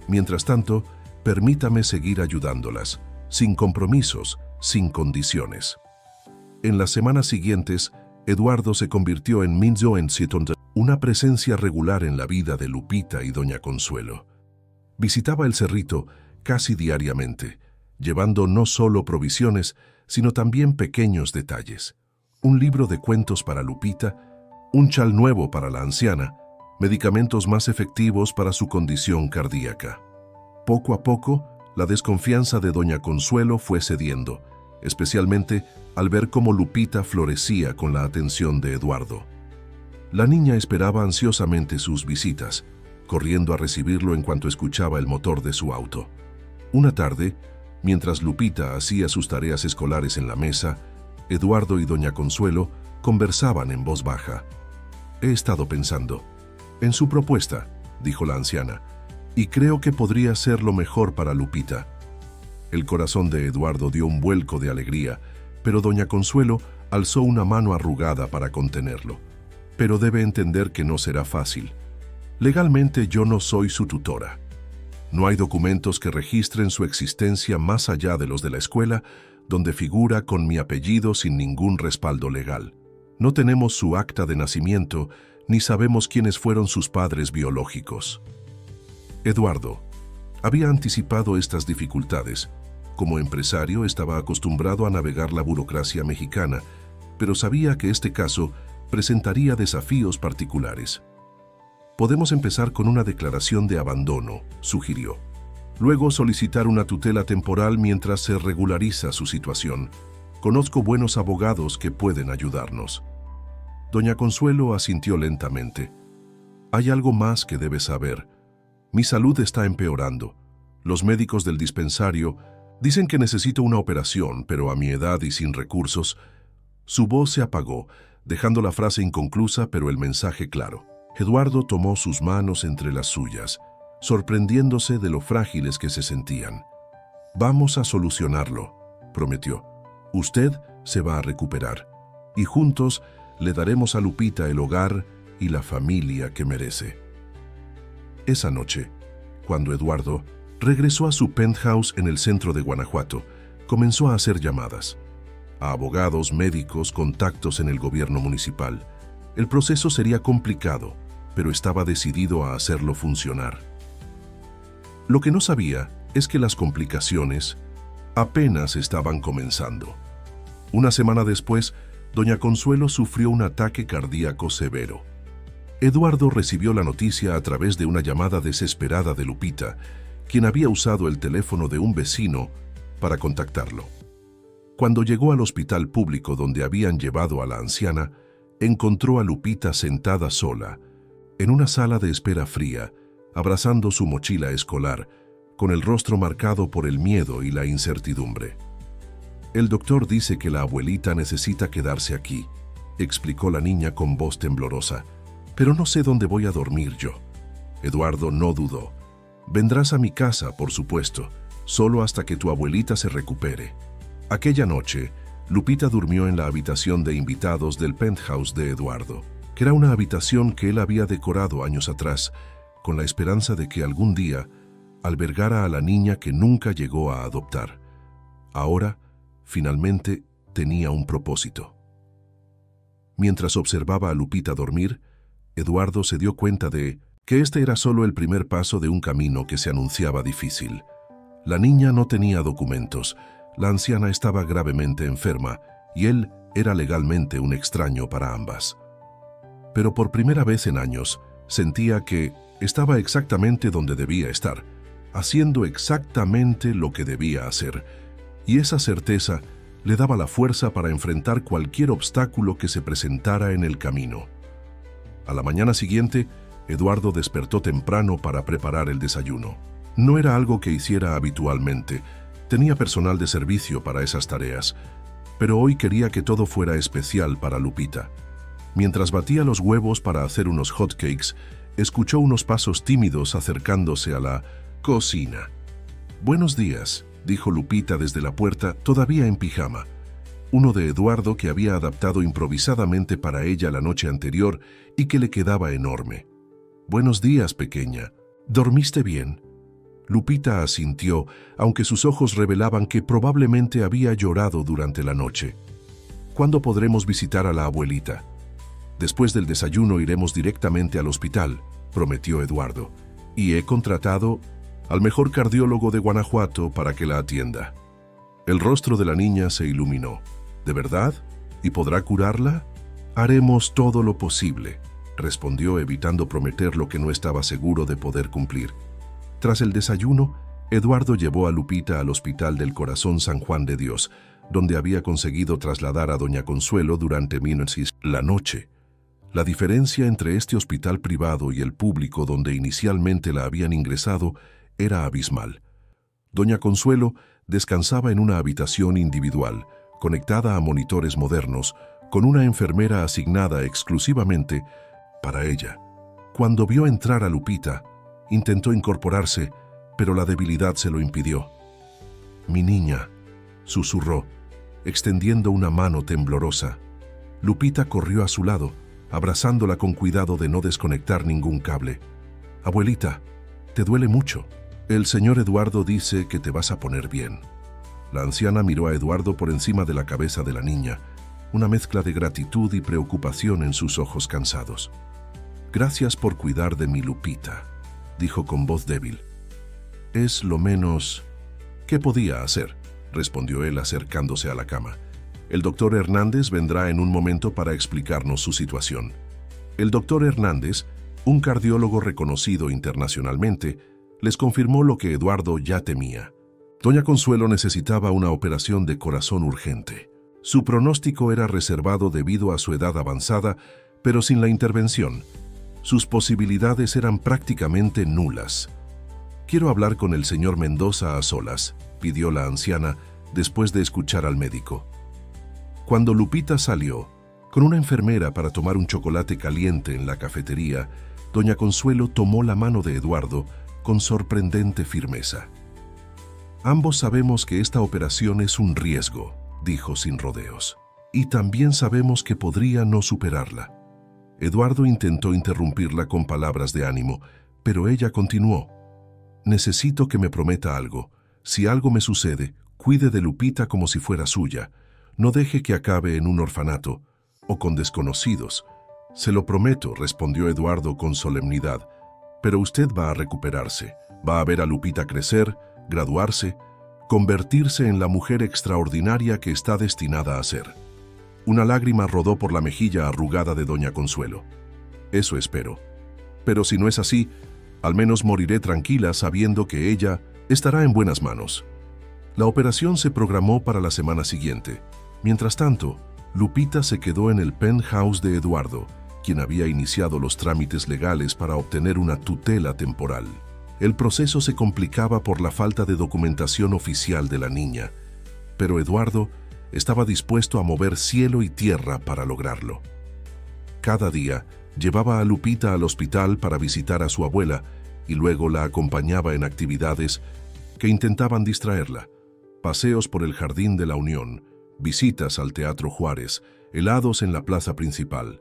[SPEAKER 1] Mientras tanto, permítame seguir ayudándolas, sin compromisos, sin condiciones». En las semanas siguientes, Eduardo se convirtió en una presencia regular en la vida de Lupita y doña Consuelo. Visitaba el cerrito casi diariamente, llevando no solo provisiones, sino también pequeños detalles. Un libro de cuentos para Lupita, un chal nuevo para la anciana, medicamentos más efectivos para su condición cardíaca. Poco a poco, la desconfianza de doña Consuelo fue cediendo, especialmente al ver cómo Lupita florecía con la atención de Eduardo. La niña esperaba ansiosamente sus visitas, corriendo a recibirlo en cuanto escuchaba el motor de su auto. Una tarde, mientras Lupita hacía sus tareas escolares en la mesa, Eduardo y doña Consuelo conversaban en voz baja. «He estado pensando en su propuesta», dijo la anciana, «y creo que podría ser lo mejor para Lupita». El corazón de Eduardo dio un vuelco de alegría, pero doña Consuelo alzó una mano arrugada para contenerlo. «Pero debe entender que no será fácil. Legalmente yo no soy su tutora. No hay documentos que registren su existencia más allá de los de la escuela, donde figura con mi apellido sin ningún respaldo legal. No tenemos su acta de nacimiento, ni sabemos quiénes fueron sus padres biológicos». Eduardo había anticipado estas dificultades. Como empresario estaba acostumbrado a navegar la burocracia mexicana, pero sabía que este caso presentaría desafíos particulares. «Podemos empezar con una declaración de abandono», sugirió. «Luego solicitar una tutela temporal mientras se regulariza su situación. Conozco buenos abogados que pueden ayudarnos». Doña Consuelo asintió lentamente. «Hay algo más que debes saber. Mi salud está empeorando. Los médicos del dispensario dicen que necesito una operación, pero a mi edad y sin recursos». Su voz se apagó, dejando la frase inconclusa, pero el mensaje claro. Eduardo tomó sus manos entre las suyas, sorprendiéndose de lo frágiles que se sentían. «Vamos a solucionarlo», prometió. «Usted se va a recuperar, y juntos le daremos a Lupita el hogar y la familia que merece». Esa noche, cuando Eduardo regresó a su penthouse en el centro de Guanajuato, comenzó a hacer llamadas a abogados, médicos, contactos en el gobierno municipal. El proceso sería complicado, pero estaba decidido a hacerlo funcionar. Lo que no sabía es que las complicaciones apenas estaban comenzando. Una semana después, doña Consuelo sufrió un ataque cardíaco severo. Eduardo recibió la noticia a través de una llamada desesperada de Lupita, quien había usado el teléfono de un vecino para contactarlo. Cuando llegó al hospital público donde habían llevado a la anciana, encontró a Lupita sentada sola, en una sala de espera fría, abrazando su mochila escolar, con el rostro marcado por el miedo y la incertidumbre. «El doctor dice que la abuelita necesita quedarse aquí», explicó la niña con voz temblorosa, «pero no sé dónde voy a dormir yo». Eduardo no dudó. «Vendrás a mi casa, por supuesto, solo hasta que tu abuelita se recupere». Aquella noche, Lupita durmió en la habitación de invitados del penthouse de Eduardo, que era una habitación que él había decorado años atrás, con la esperanza de que algún día albergara a la niña que nunca llegó a adoptar. Ahora, finalmente, tenía un propósito. Mientras observaba a Lupita dormir, Eduardo se dio cuenta de que este era solo el primer paso de un camino que se anunciaba difícil. La niña no tenía documentos, la anciana estaba gravemente enferma y él era legalmente un extraño para ambas. Pero por primera vez en años, sentía que estaba exactamente donde debía estar, haciendo exactamente lo que debía hacer, y esa certeza le daba la fuerza para enfrentar cualquier obstáculo que se presentara en el camino. A la mañana siguiente, Eduardo despertó temprano para preparar el desayuno. No era algo que hiciera habitualmente. Tenía personal de servicio para esas tareas, pero hoy quería que todo fuera especial para Lupita. Mientras batía los huevos para hacer unos hotcakes, escuchó unos pasos tímidos acercándose a la cocina. «Buenos días», dijo Lupita desde la puerta, todavía en pijama. Uno de Eduardo que había adaptado improvisadamente para ella la noche anterior y que le quedaba enorme. «Buenos días, pequeña. ¿Dormiste bien?» Lupita asintió, aunque sus ojos revelaban que probablemente había llorado durante la noche. «¿Cuándo podremos visitar a la abuelita?» «Después del desayuno iremos directamente al hospital», prometió Eduardo. «Y he contratado al mejor cardiólogo de Guanajuato para que la atienda». El rostro de la niña se iluminó. «¿De verdad? ¿Y podrá curarla?» «Haremos todo lo posible», respondió, evitando prometer lo que no estaba seguro de poder cumplir. Tras el desayuno, Eduardo llevó a Lupita al Hospital del Corazón San Juan de Dios, donde había conseguido trasladar a doña Consuelo durante la noche. La diferencia entre este hospital privado y el público donde inicialmente la habían ingresado era abismal. Doña Consuelo descansaba en una habitación individual, conectada a monitores modernos, con una enfermera asignada exclusivamente para ella. Cuando vio entrar a Lupita, intentó incorporarse, pero la debilidad se lo impidió. «Mi niña», susurró, extendiendo una mano temblorosa. Lupita corrió a su lado, abrazándola con cuidado de no desconectar ningún cable. «Abuelita, ¿te duele mucho?» «El señor Eduardo dice que te vas a poner bien». La anciana miró a Eduardo por encima de la cabeza de la niña, una mezcla de gratitud y preocupación en sus ojos cansados. «Gracias por cuidar de mi Lupita», dijo con voz débil. «Es lo menos que podía hacer», respondió él acercándose a la cama. «El doctor Hernández vendrá en un momento para explicarnos su situación». El doctor Hernández, un cardiólogo reconocido internacionalmente, les confirmó lo que Eduardo ya temía. Doña Consuelo necesitaba una operación de corazón urgente. Su pronóstico era reservado debido a su edad avanzada, pero sin la intervención, sus posibilidades eran prácticamente nulas. «Quiero hablar con el señor Mendoza a solas», pidió la anciana después de escuchar al médico. Cuando Lupita salió, con una enfermera para tomar un chocolate caliente en la cafetería, doña Consuelo tomó la mano de Eduardo con sorprendente firmeza. «Ambos sabemos que esta operación es un riesgo», dijo sin rodeos. «Y también sabemos que podría no superarla». Eduardo intentó interrumpirla con palabras de ánimo, pero ella continuó. «Necesito que me prometa algo. Si algo me sucede, cuide de Lupita como si fuera suya. No deje que acabe en un orfanato o con desconocidos». «Se lo prometo», respondió Eduardo con solemnidad. «Pero usted va a recuperarse. Va a ver a Lupita crecer, graduarse, convertirse en la mujer extraordinaria que está destinada a ser». Una lágrima rodó por la mejilla arrugada de doña Consuelo. «Eso espero. Pero si no es así, al menos moriré tranquila sabiendo que ella estará en buenas manos». La operación se programó para la semana siguiente. Mientras tanto, Lupita se quedó en el penthouse de Eduardo, quien había iniciado los trámites legales para obtener una tutela temporal. El proceso se complicaba por la falta de documentación oficial de la niña, pero Eduardo estaba dispuesto a mover cielo y tierra para lograrlo. Cada día llevaba a Lupita al hospital para visitar a su abuela y luego la acompañaba en actividades que intentaban distraerla: paseos por el Jardín de la Unión, visitas al Teatro Juárez, helados en la plaza principal.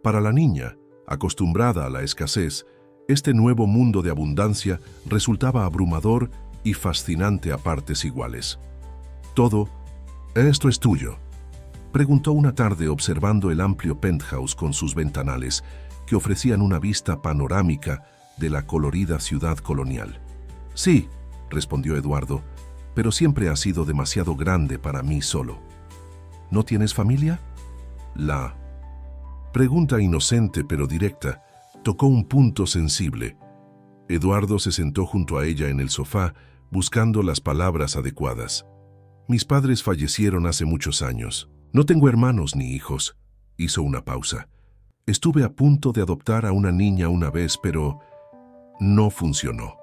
[SPEAKER 1] Para la niña, acostumbrada a la escasez, este nuevo mundo de abundancia resultaba abrumador y fascinante a partes iguales. «Todo, esto es tuyo», preguntó una tarde observando el amplio penthouse con sus ventanales, que ofrecían una vista panorámica de la colorida ciudad colonial. «Sí», respondió Eduardo, «pero siempre ha sido demasiado grande para mí solo». «¿No tienes familia?» La pregunta inocente pero directa tocó un punto sensible. Eduardo se sentó junto a ella en el sofá, buscando las palabras adecuadas. «Mis padres fallecieron hace muchos años. No tengo hermanos ni hijos». Hizo una pausa. «Estuve a punto de adoptar a una niña una vez, pero no funcionó».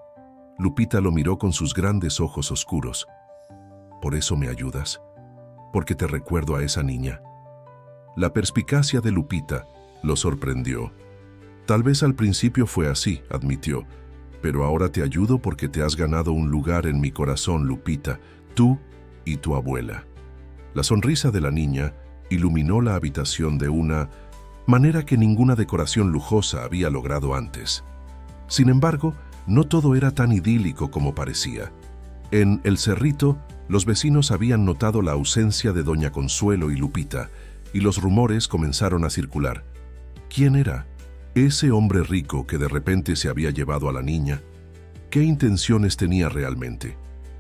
[SPEAKER 1] Lupita lo miró con sus grandes ojos oscuros. «¿Por eso me ayudas?». porque te recuerdo a esa niña. La perspicacia de Lupita lo sorprendió. Tal vez al principio fue así, admitió, pero ahora te ayudo porque te has ganado un lugar en mi corazón, Lupita, tú y tu abuela. La sonrisa de la niña iluminó la habitación de una manera que ninguna decoración lujosa había logrado antes. Sin embargo, no todo era tan idílico como parecía. En El Cerrito, los vecinos habían notado la ausencia de Doña Consuelo y Lupita, y los rumores comenzaron a circular. ¿Quién era ese hombre rico que de repente se había llevado a la niña? ¿Qué intenciones tenía realmente?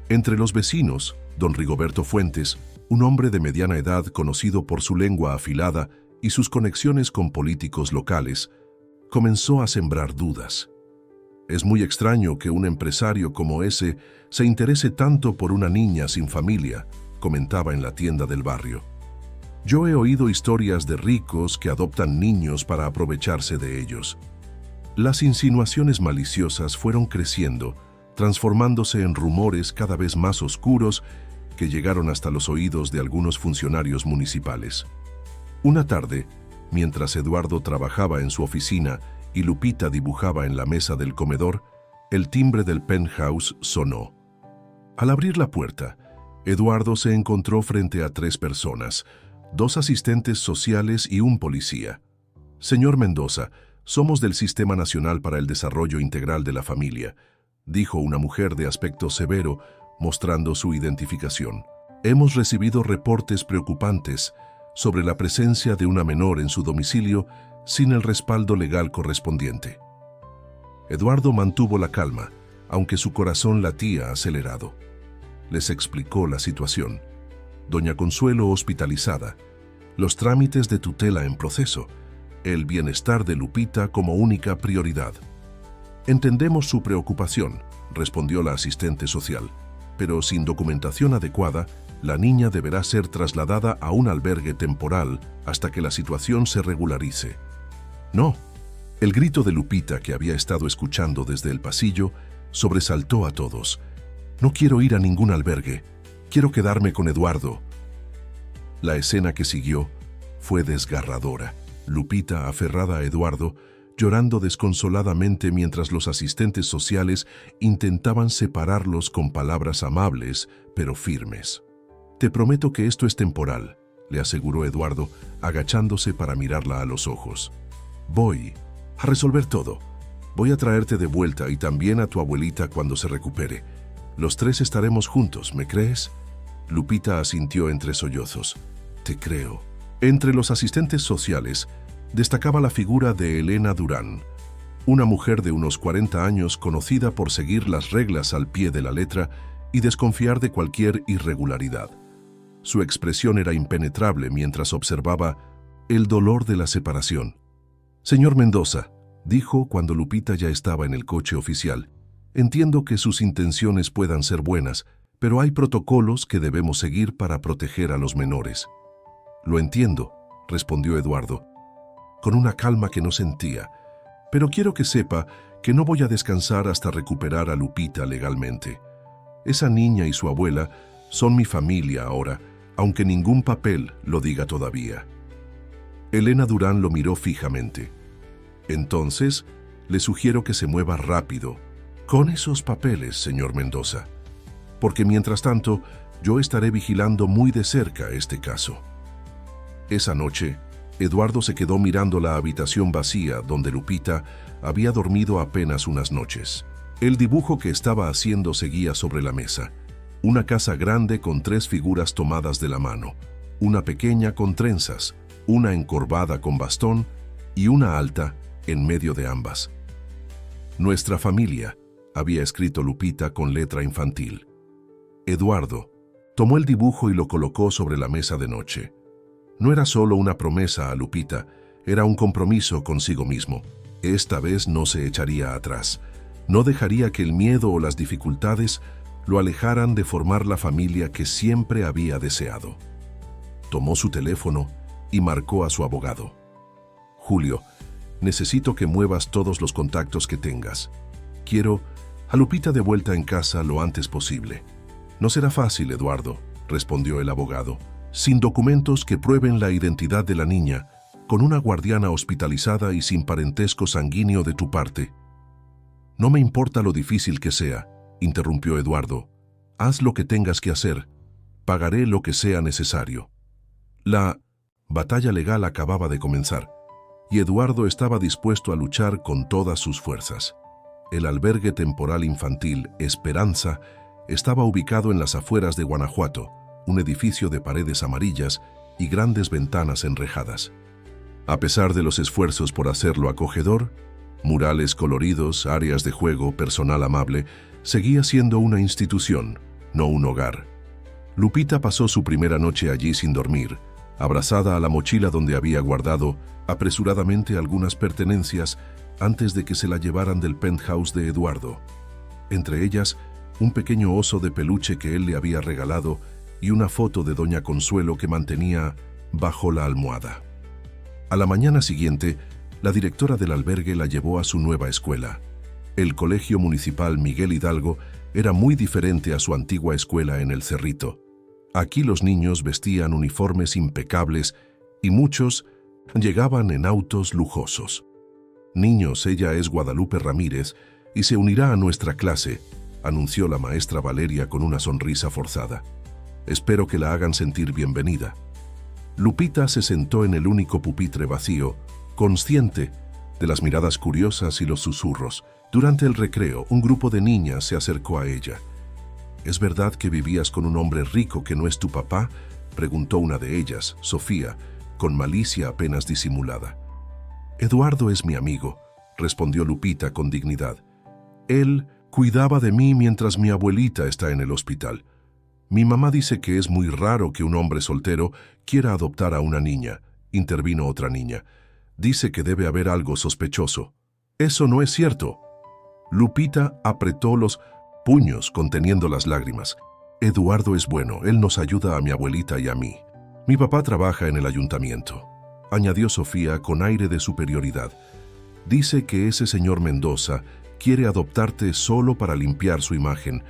[SPEAKER 1] Entre los vecinos, don Rigoberto Fuentes, un hombre de mediana edad conocido por su lengua afilada y sus conexiones con políticos locales, comenzó a sembrar dudas. Es muy extraño que un empresario como ese se interese tanto por una niña sin familia, comentaba en la tienda del barrio. Yo he oído historias de ricos que adoptan niños para aprovecharse de ellos. Las insinuaciones maliciosas fueron creciendo, transformándose en rumores cada vez más oscuros que llegaron hasta los oídos de algunos funcionarios municipales. Una tarde, mientras Eduardo trabajaba en su oficina y Lupita dibujaba en la mesa del comedor, el timbre del penthouse sonó. Al abrir la puerta, Eduardo se encontró frente a 3 personas, 2 asistentes sociales y un policía. «Señor Mendoza, somos del Sistema Nacional para el Desarrollo Integral de la Familia», dijo una mujer de aspecto severo, mostrando su identificación. «Hemos recibido reportes preocupantes sobre la presencia de una menor en su domicilio sin el respaldo legal correspondiente». Eduardo mantuvo la calma, aunque su corazón latía acelerado. Les explicó la situación. Doña Consuelo hospitalizada, los trámites de tutela en proceso, el bienestar de Lupita como única prioridad. «Entendemos su preocupación», respondió la asistente social, «pero sin documentación adecuada, la niña deberá ser trasladada a un albergue temporal hasta que la situación se regularice». «No». El grito de Lupita, que había estado escuchando desde el pasillo, sobresaltó a todos. «No quiero ir a ningún albergue. Quiero quedarme con Eduardo». La escena que siguió fue desgarradora. Lupita, aferrada a Eduardo, llorando desconsoladamente mientras los asistentes sociales intentaban separarlos con palabras amables, pero firmes. «Te prometo que esto es temporal», le aseguró Eduardo, agachándose para mirarla a los ojos. «Voy a resolver todo. Voy a traerte de vuelta y también a tu abuelita cuando se recupere. Los 3 estaremos juntos, ¿me crees?». Lupita asintió entre sollozos. «Te creo». Entre los asistentes sociales destacaba la figura de Elena Durán, una mujer de unos 40 años conocida por seguir las reglas al pie de la letra y desconfiar de cualquier irregularidad. Su expresión era impenetrable mientras observaba el dolor de la separación. «Señor Mendoza», dijo cuando Lupita ya estaba en el coche oficial, «entiendo que sus intenciones puedan ser buenas, pero hay protocolos que debemos seguir para proteger a los menores». «Lo entiendo», respondió Eduardo, con una calma que no sentía, «pero quiero que sepa que no voy a descansar hasta recuperar a Lupita legalmente. Esa niña y su abuela son mi familia ahora, aunque ningún papel lo diga todavía». Elena Durán lo miró fijamente. «Entonces, le sugiero que se mueva rápido con esos papeles, señor Mendoza, porque mientras tanto yo estaré vigilando muy de cerca este caso». Esa noche, Eduardo se quedó mirando la habitación vacía donde Lupita había dormido apenas unas noches. El dibujo que estaba haciendo seguía sobre la mesa. Una casa grande con 3 figuras tomadas de la mano, una pequeña con trenzas, una encorvada con bastón y una alta en medio de ambas. «Nuestra familia», había escrito Lupita con letra infantil. Eduardo tomó el dibujo y lo colocó sobre la mesa de noche. No era solo una promesa a Lupita, era un compromiso consigo mismo. Esta vez no se echaría atrás. No dejaría que el miedo o las dificultades lo alejaran de formar la familia que siempre había deseado. Tomó su teléfono y marcó a su abogado. «Julio, necesito que muevas todos los contactos que tengas. Quiero a Lupita de vuelta en casa lo antes posible». «No será fácil, Eduardo», respondió el abogado. sin documentos que prueben la identidad de la niña, con una guardiana hospitalizada y sin parentesco sanguíneo de tu parte. No me importa lo difícil que sea, interrumpió Eduardo. Haz lo que tengas que hacer. Pagaré lo que sea necesario. La batalla legal acababa de comenzar, y Eduardo estaba dispuesto a luchar con todas sus fuerzas. El albergue temporal infantil Esperanza estaba ubicado en las afueras de Guanajuato, un edificio de paredes amarillas y grandes ventanas enrejadas. A pesar de los esfuerzos por hacerlo acogedor, murales coloridos, áreas de juego, personal amable, seguía siendo una institución, no un hogar. Lupita pasó su primera noche allí sin dormir, abrazada a la mochila donde había guardado apresuradamente algunas pertenencias antes de que se la llevaran del penthouse de Eduardo. Entre ellas, un pequeño oso de peluche que él le había regalado y una foto de Doña Consuelo que mantenía bajo la almohada. A la mañana siguiente, la directora del albergue la llevó a su nueva escuela. El Colegio Municipal Miguel Hidalgo era muy diferente a su antigua escuela en El Cerrito. Aquí los niños vestían uniformes impecables y muchos llegaban en autos lujosos. Niños, ella es Guadalupe Ramírez y se unirá a nuestra clase, anunció la maestra Valeria con una sonrisa forzada. Espero que la hagan sentir bienvenida. Lupita se sentó en el único pupitre vacío, consciente de las miradas curiosas y los susurros. Durante el recreo, un grupo de niñas se acercó a ella. ¿Es verdad que vivías con un hombre rico que no es tu papá?, preguntó una de ellas, Sofía, con malicia apenas disimulada. Eduardo es mi amigo, respondió Lupita con dignidad. Él cuidaba de mí mientras mi abuelita está en el hospital. Mi mamá dice que es muy raro que un hombre soltero quiera adoptar a una niña, intervino otra niña. Dice que debe haber algo sospechoso. Eso no es cierto. Lupita apretó los puños conteniendo las lágrimas. Eduardo es bueno, él nos ayuda a mi abuelita y a mí. Mi papá trabaja en el ayuntamiento, añadió Sofía con aire de superioridad. Dice que ese señor Mendoza quiere adoptarte solo para limpiar su imagen,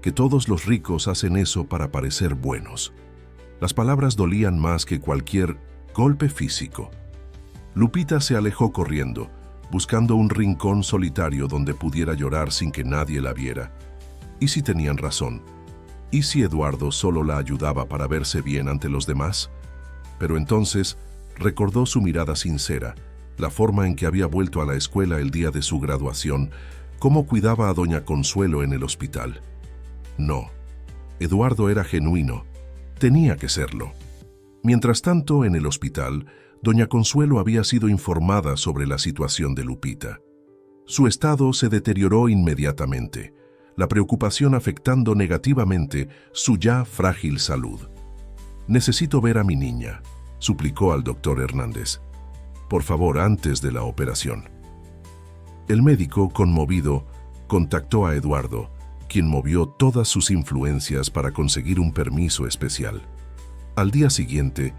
[SPEAKER 1] que todos los ricos hacen eso para parecer buenos. Las palabras dolían más que cualquier golpe físico. Lupita se alejó corriendo, buscando un rincón solitario donde pudiera llorar sin que nadie la viera. ¿Y si tenían razón? ¿Y si Eduardo solo la ayudaba para verse bien ante los demás? Pero entonces recordó su mirada sincera, la forma en que había vuelto a la escuela el día de su graduación, cómo cuidaba a Doña Consuelo en el hospital. No, Eduardo era genuino, tenía que serlo. Mientras tanto, en el hospital, Doña Consuelo había sido informada sobre la situación de Lupita. Su estado se deterioró inmediatamente, la preocupación afectando negativamente su ya frágil salud. «Necesito ver a mi niña», suplicó al doctor Hernández. «Por favor, antes de la operación». El médico, conmovido, contactó a Eduardo, quien movió todas sus influencias para conseguir un permiso especial. Al día siguiente,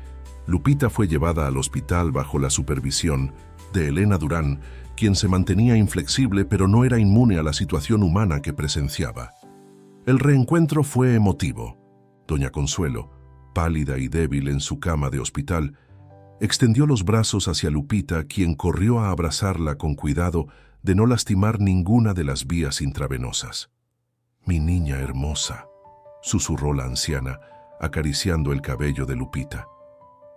[SPEAKER 1] Lupita fue llevada al hospital bajo la supervisión de Elena Durán, quien se mantenía inflexible pero no era inmune a la situación humana que presenciaba. El reencuentro fue emotivo. Doña Consuelo, pálida y débil en su cama de hospital, extendió los brazos hacia Lupita, quien corrió a abrazarla con cuidado de no lastimar ninguna de las vías intravenosas. «Mi niña hermosa», susurró la anciana, acariciando el cabello de Lupita.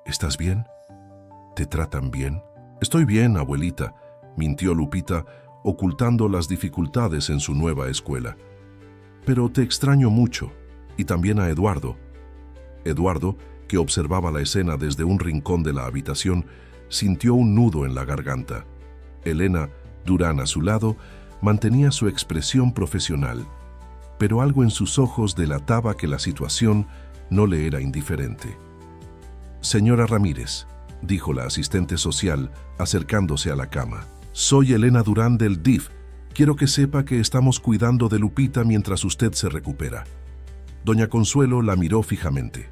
[SPEAKER 1] «¿Estás bien? ¿Te tratan bien?» «Estoy bien, abuelita», mintió Lupita, ocultando las dificultades en su nueva escuela. «Pero te extraño mucho, y también a Eduardo». Eduardo, que observaba la escena desde un rincón de la habitación, sintió un nudo en la garganta. Elena Durán, a su lado, mantenía su expresión profesional, pero algo en sus ojos delataba que la situación no le era indiferente. «Señora Ramírez», dijo la asistente social, acercándose a la cama. «Soy Elena Durán del DIF. Quiero que sepa que estamos cuidando de Lupita mientras usted se recupera». Doña Consuelo la miró fijamente.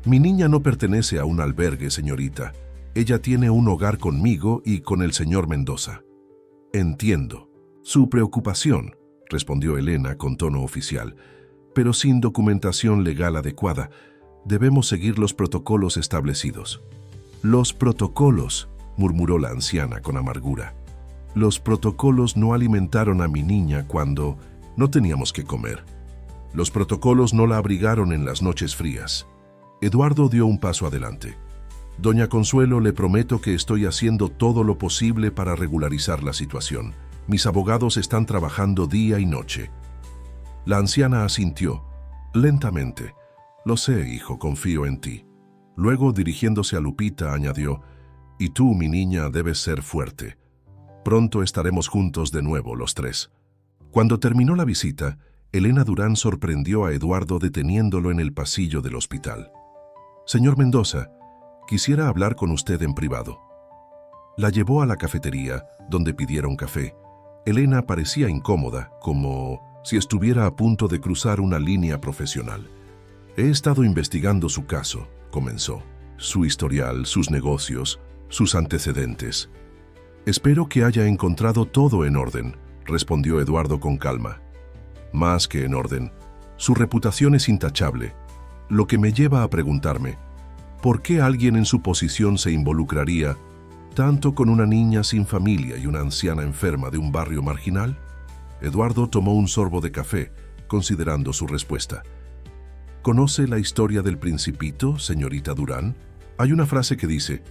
[SPEAKER 1] «Mi niña no pertenece a un albergue, señorita. Ella tiene un hogar conmigo y con el señor Mendoza». «Entiendo su preocupación», respondió Elena con tono oficial, «pero sin documentación legal adecuada. Debemos seguir los protocolos establecidos. Los protocolos, murmuró la anciana con amargura. Los protocolos no alimentaron a mi niña cuando no teníamos que comer. Los protocolos no la abrigaron en las noches frías. Eduardo dio un paso adelante. Doña Consuelo, le prometo que estoy haciendo todo lo posible para regularizar la situación. Mis abogados están trabajando día y noche. La anciana asintió, lentamente. Lo sé, hijo, confío en ti. Luego, dirigiéndose a Lupita, añadió, y tú, mi niña, debes ser fuerte. Pronto estaremos juntos de nuevo, los tres. Cuando terminó la visita, Elena Durán sorprendió a Eduardo deteniéndolo en el pasillo del hospital. Señor Mendoza, quisiera hablar con usted en privado. La llevó a la cafetería, donde pidieron café. Elena parecía incómoda, como si estuviera a punto de cruzar una línea profesional. He estado investigando su caso, comenzó. Su historial, sus negocios, sus antecedentes. Espero que haya encontrado todo en orden, respondió Eduardo con calma. Más que en orden, su reputación es intachable, lo que me lleva a preguntarme, ¿por qué alguien en su posición se involucraría tanto con una niña sin familia y una anciana enferma de un barrio marginal? Eduardo tomó un sorbo de café, considerando su respuesta. ¿Conoce la historia del Principito, señorita Durán? Hay una frase que dice,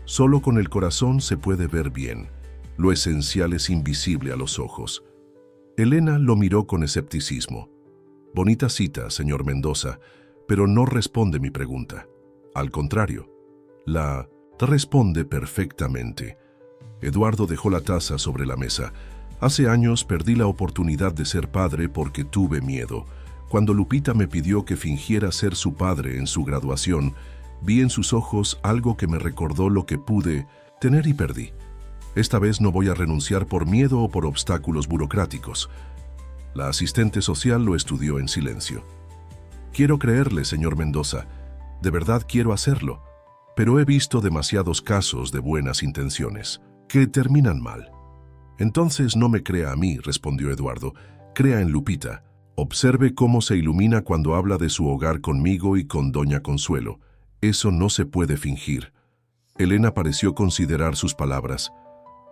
[SPEAKER 1] solo con el corazón se puede ver bien. Lo esencial es invisible a los ojos. Elena lo miró con escepticismo. Bonita cita, señor Mendoza, pero no responde mi pregunta. Al contrario, la responde perfectamente. Eduardo dejó la taza sobre la mesa. Hace años perdí la oportunidad de ser padre porque tuve miedo. Cuando Lupita me pidió que fingiera ser su padre en su graduación, vi en sus ojos algo que me recordó lo que pude tener y perdí. Esta vez no voy a renunciar por miedo o por obstáculos burocráticos. La asistente social lo estudió en silencio. Quiero creerle, señor Mendoza. De verdad quiero hacerlo. Pero he visto demasiados casos de buenas intenciones que terminan mal. Entonces no me crea a mí, respondió Eduardo. Crea en Lupita. Observe cómo se ilumina cuando habla de su hogar conmigo y con doña Consuelo. Eso no se puede fingir. Elena pareció considerar sus palabras.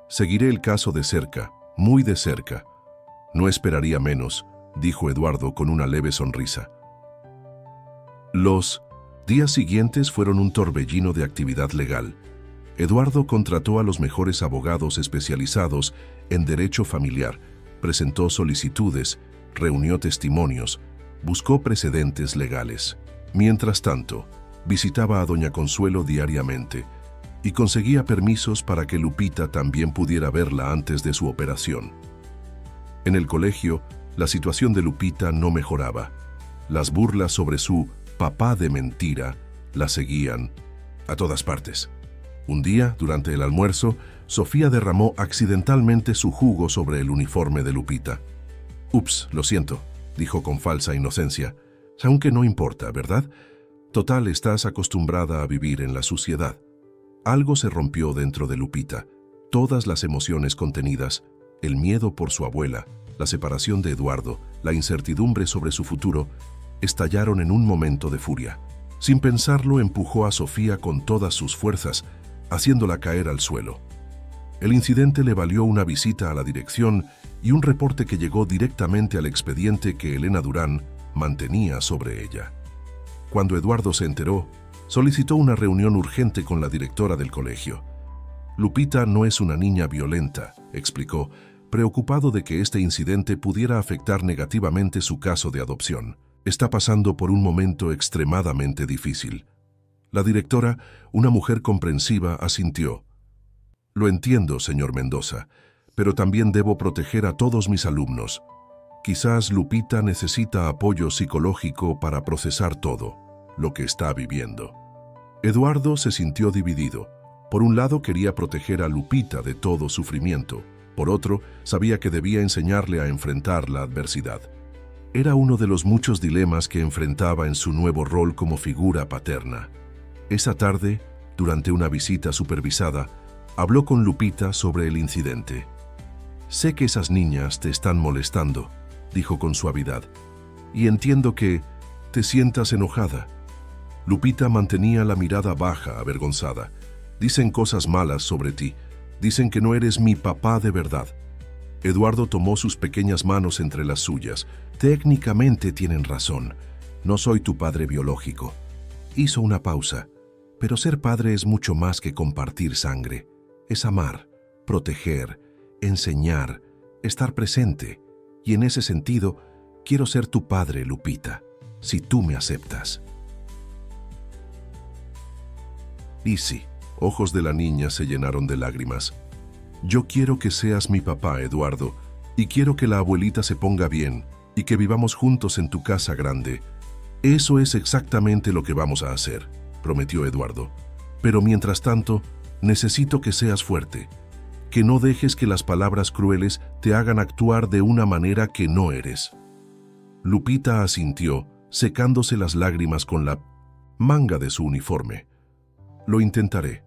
[SPEAKER 1] Seguiré el caso de cerca, muy de cerca. No esperaría menos, dijo Eduardo con una leve sonrisa. Los días siguientes fueron un torbellino de actividad legal. Eduardo contrató a los mejores abogados especializados en derecho familiar, presentó solicitudes, reunió testimonios, buscó precedentes legales. Mientras tanto, visitaba a doña Consuelo diariamente y conseguía permisos para que Lupita también pudiera verla antes de su operación. En el colegio, la situación de Lupita no mejoraba. Las burlas sobre su papá de mentira la seguían a todas partes. Un día, durante el almuerzo, Sofía derramó accidentalmente su jugo sobre el uniforme de Lupita. «Ups, lo siento», dijo con falsa inocencia. «Aunque no importa, ¿verdad? Total, estás acostumbrada a vivir en la suciedad». Algo se rompió dentro de Lupita. Todas las emociones contenidas, el miedo por su abuela, la separación de Eduardo, la incertidumbre sobre su futuro, estallaron en un momento de furia. Sin pensarlo, empujó a Sofía con todas sus fuerzas, haciéndola caer al suelo. El incidente le valió una visita a la dirección y un reporte que llegó directamente al expediente que Elena Durán mantenía sobre ella. Cuando Eduardo se enteró, solicitó una reunión urgente con la directora del colegio. Lupita no es una niña violenta, explicó, preocupado de que este incidente pudiera afectar negativamente su caso de adopción. Está pasando por un momento extremadamente difícil. La directora, una mujer comprensiva, asintió. Lo entiendo, señor Mendoza, pero también debo proteger a todos mis alumnos. Quizás Lupita necesita apoyo psicológico para procesar todo lo que está viviendo. Eduardo se sintió dividido. Por un lado quería proteger a Lupita de todo sufrimiento. Por otro, sabía que debía enseñarle a enfrentar la adversidad. Era uno de los muchos dilemas que enfrentaba en su nuevo rol como figura paterna. Esa tarde, durante una visita supervisada, habló con Lupita sobre el incidente. «Sé que esas niñas te están molestando», dijo con suavidad, «y entiendo que te sientas enojada. Lupita mantenía la mirada baja, avergonzada. Dicen cosas malas sobre ti. Dicen que no eres mi papá de verdad. Eduardo tomó sus pequeñas manos entre las suyas. Técnicamente tienen razón. No soy tu padre biológico. Hizo una pausa. Pero ser padre es mucho más que compartir sangre. Es amar, proteger, enseñar, estar presente. Y en ese sentido, quiero ser tu padre, Lupita, si tú me aceptas. Y sí, ojos de la niña se llenaron de lágrimas. Yo quiero que seas mi papá, Eduardo, y quiero que la abuelita se ponga bien y que vivamos juntos en tu casa grande. Eso es exactamente lo que vamos a hacer, prometió Eduardo. Pero mientras tanto, necesito que seas fuerte, que no dejes que las palabras crueles te hagan actuar de una manera que no eres. Lupita asintió, secándose las lágrimas con la manga de su uniforme. Lo intentaré.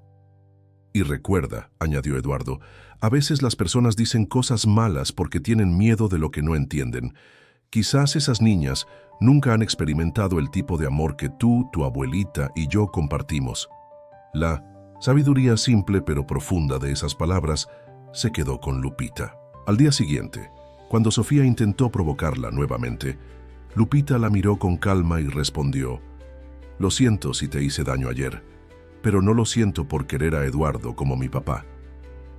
[SPEAKER 1] Y recuerda, añadió Eduardo, a veces las personas dicen cosas malas porque tienen miedo de lo que no entienden. Quizás esas niñas nunca han experimentado el tipo de amor que tú, tu abuelita y yo compartimos. La sabiduría simple pero profunda de esas palabras se quedó con Lupita. Al día siguiente, cuando Sofía intentó provocarla nuevamente, Lupita la miró con calma y respondió: «Lo siento si te hice daño ayer, pero no lo siento por querer a Eduardo como mi papá.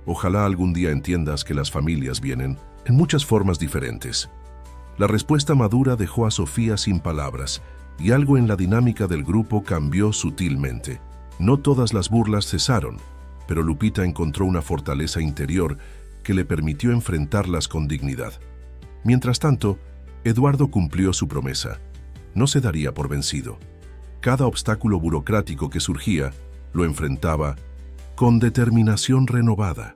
[SPEAKER 1] Ojalá algún día entiendas que las familias vienen en muchas formas diferentes». La respuesta madura dejó a Sofía sin palabras, y algo en la dinámica del grupo cambió sutilmente. No todas las burlas cesaron, pero Lupita encontró una fortaleza interior que le permitió enfrentarlas con dignidad. Mientras tanto, Eduardo cumplió su promesa. No se daría por vencido. Cada obstáculo burocrático que surgía lo enfrentaba con determinación renovada.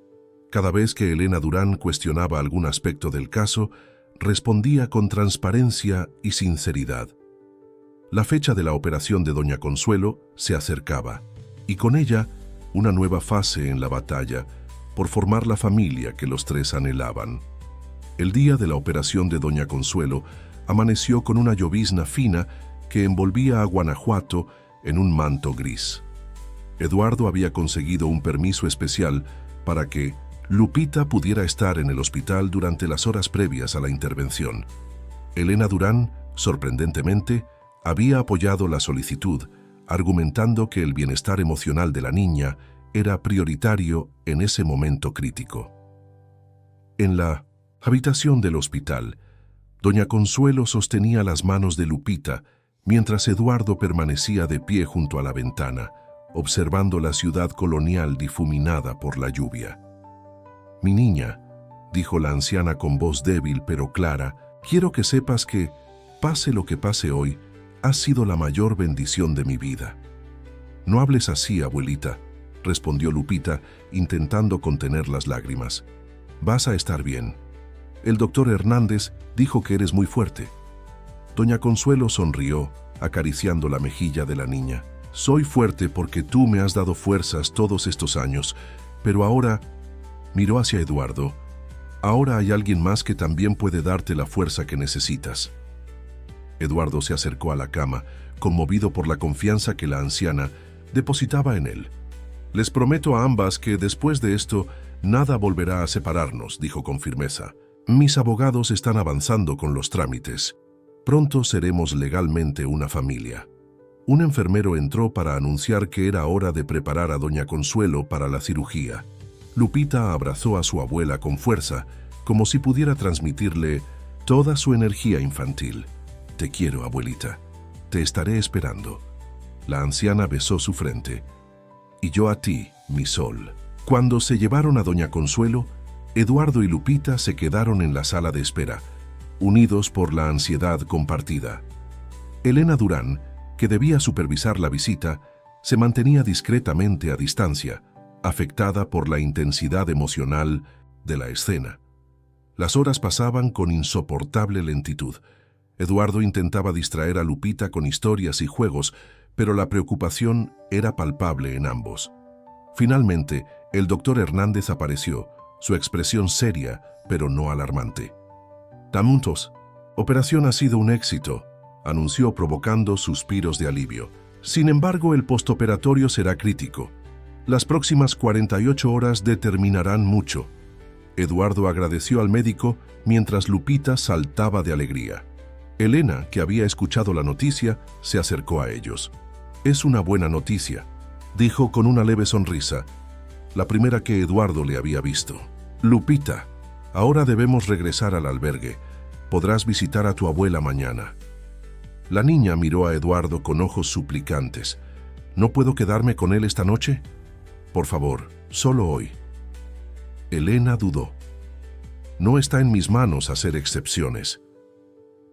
[SPEAKER 1] Cada vez que Elena Durán cuestionaba algún aspecto del caso, respondía con transparencia y sinceridad. La fecha de la operación de Doña Consuelo se acercaba, y con ella una nueva fase en la batalla por formar la familia que los tres anhelaban. El día de la operación de Doña Consuelo amaneció con una llovizna fina que envolvía a Guanajuato en un manto gris. Eduardo había conseguido un permiso especial para que Lupita pudiera estar en el hospital durante las horas previas a la intervención. Elena Durán, sorprendentemente, había apoyado la solicitud, argumentando que el bienestar emocional de la niña era prioritario en ese momento crítico. En la habitación del hospital, Doña Consuelo sostenía las manos de Lupita, mientras Eduardo permanecía de pie junto a la ventana, observando la ciudad colonial difuminada por la lluvia. «Mi niña», dijo la anciana con voz débil pero clara, «quiero que sepas que, pase lo que pase hoy, has sido la mayor bendición de mi vida». «No hables así, abuelita», respondió Lupita, intentando contener las lágrimas. «Vas a estar bien. El doctor Hernández dijo que eres muy fuerte». Doña Consuelo sonrió, acariciando la mejilla de la niña. «Soy fuerte porque tú me has dado fuerzas todos estos años, pero ahora…» Miró hacia Eduardo. «Ahora hay alguien más que también puede darte la fuerza que necesitas». Eduardo se acercó a la cama, conmovido por la confianza que la anciana depositaba en él. «Les prometo a ambas que después de esto nada volverá a separarnos», dijo con firmeza. «Mis abogados están avanzando con los trámites. Pronto seremos legalmente una familia». Un enfermero entró para anunciar que era hora de preparar a Doña Consuelo para la cirugía. Lupita abrazó a su abuela con fuerza, como si pudiera transmitirle toda su energía infantil. «Te quiero, abuelita. Te estaré esperando». La anciana besó su frente. «Y yo a ti, mi sol». Cuando se llevaron a Doña Consuelo, Eduardo y Lupita se quedaron en la sala de espera, unidos por la ansiedad compartida. Elena Durán, que debía supervisar la visita, se mantenía discretamente a distancia, afectada por la intensidad emocional de la escena. Las horas pasaban con insoportable lentitud. Eduardo intentaba distraer a Lupita con historias y juegos, pero la preocupación era palpable en ambos. Finalmente, el doctor Hernández apareció, su expresión seria, pero no alarmante. «Tamuntos, operación ha sido un éxito», anunció provocando suspiros de alivio. Sin embargo, el postoperatorio será crítico. Las próximas 48 horas determinarán mucho. Eduardo agradeció al médico mientras Lupita saltaba de alegría. Elena, que había escuchado la noticia, se acercó a ellos. «Es una buena noticia», dijo con una leve sonrisa, la primera que Eduardo le había visto. «Lupita, ahora debemos regresar al albergue. Podrás visitar a tu abuela mañana». La niña miró a Eduardo con ojos suplicantes. «¿No puedo quedarme con él esta noche? Por favor, solo hoy». Elena dudó. «No está en mis manos hacer excepciones».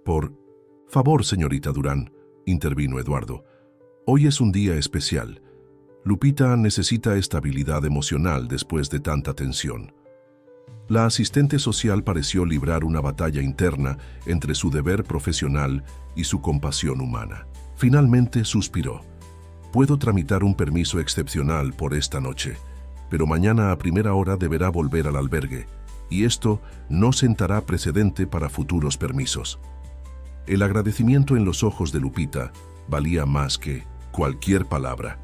[SPEAKER 1] «Por favor, señorita Durán», intervino Eduardo. «Hoy es un día especial. Lupita necesita estabilidad emocional después de tanta tensión». La asistente social pareció librar una batalla interna entre su deber profesional y su compasión humana. Finalmente suspiró. «Puedo tramitar un permiso excepcional por esta noche, pero mañana a primera hora deberá volver al albergue, y esto no sentará precedente para futuros permisos». El agradecimiento en los ojos de Lupita valía más que cualquier palabra.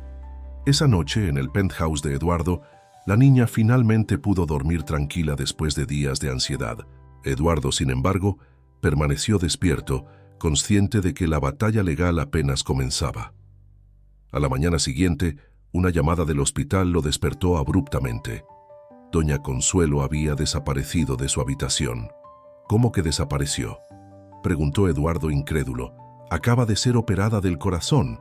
[SPEAKER 1] Esa noche, en el penthouse de Eduardo, la niña finalmente pudo dormir tranquila después de días de ansiedad. Eduardo, sin embargo, permaneció despierto, consciente de que la batalla legal apenas comenzaba. A la mañana siguiente, una llamada del hospital lo despertó abruptamente. Doña Consuelo había desaparecido de su habitación. «¿Cómo que desapareció?», preguntó Eduardo incrédulo. «Acaba de ser operada del corazón».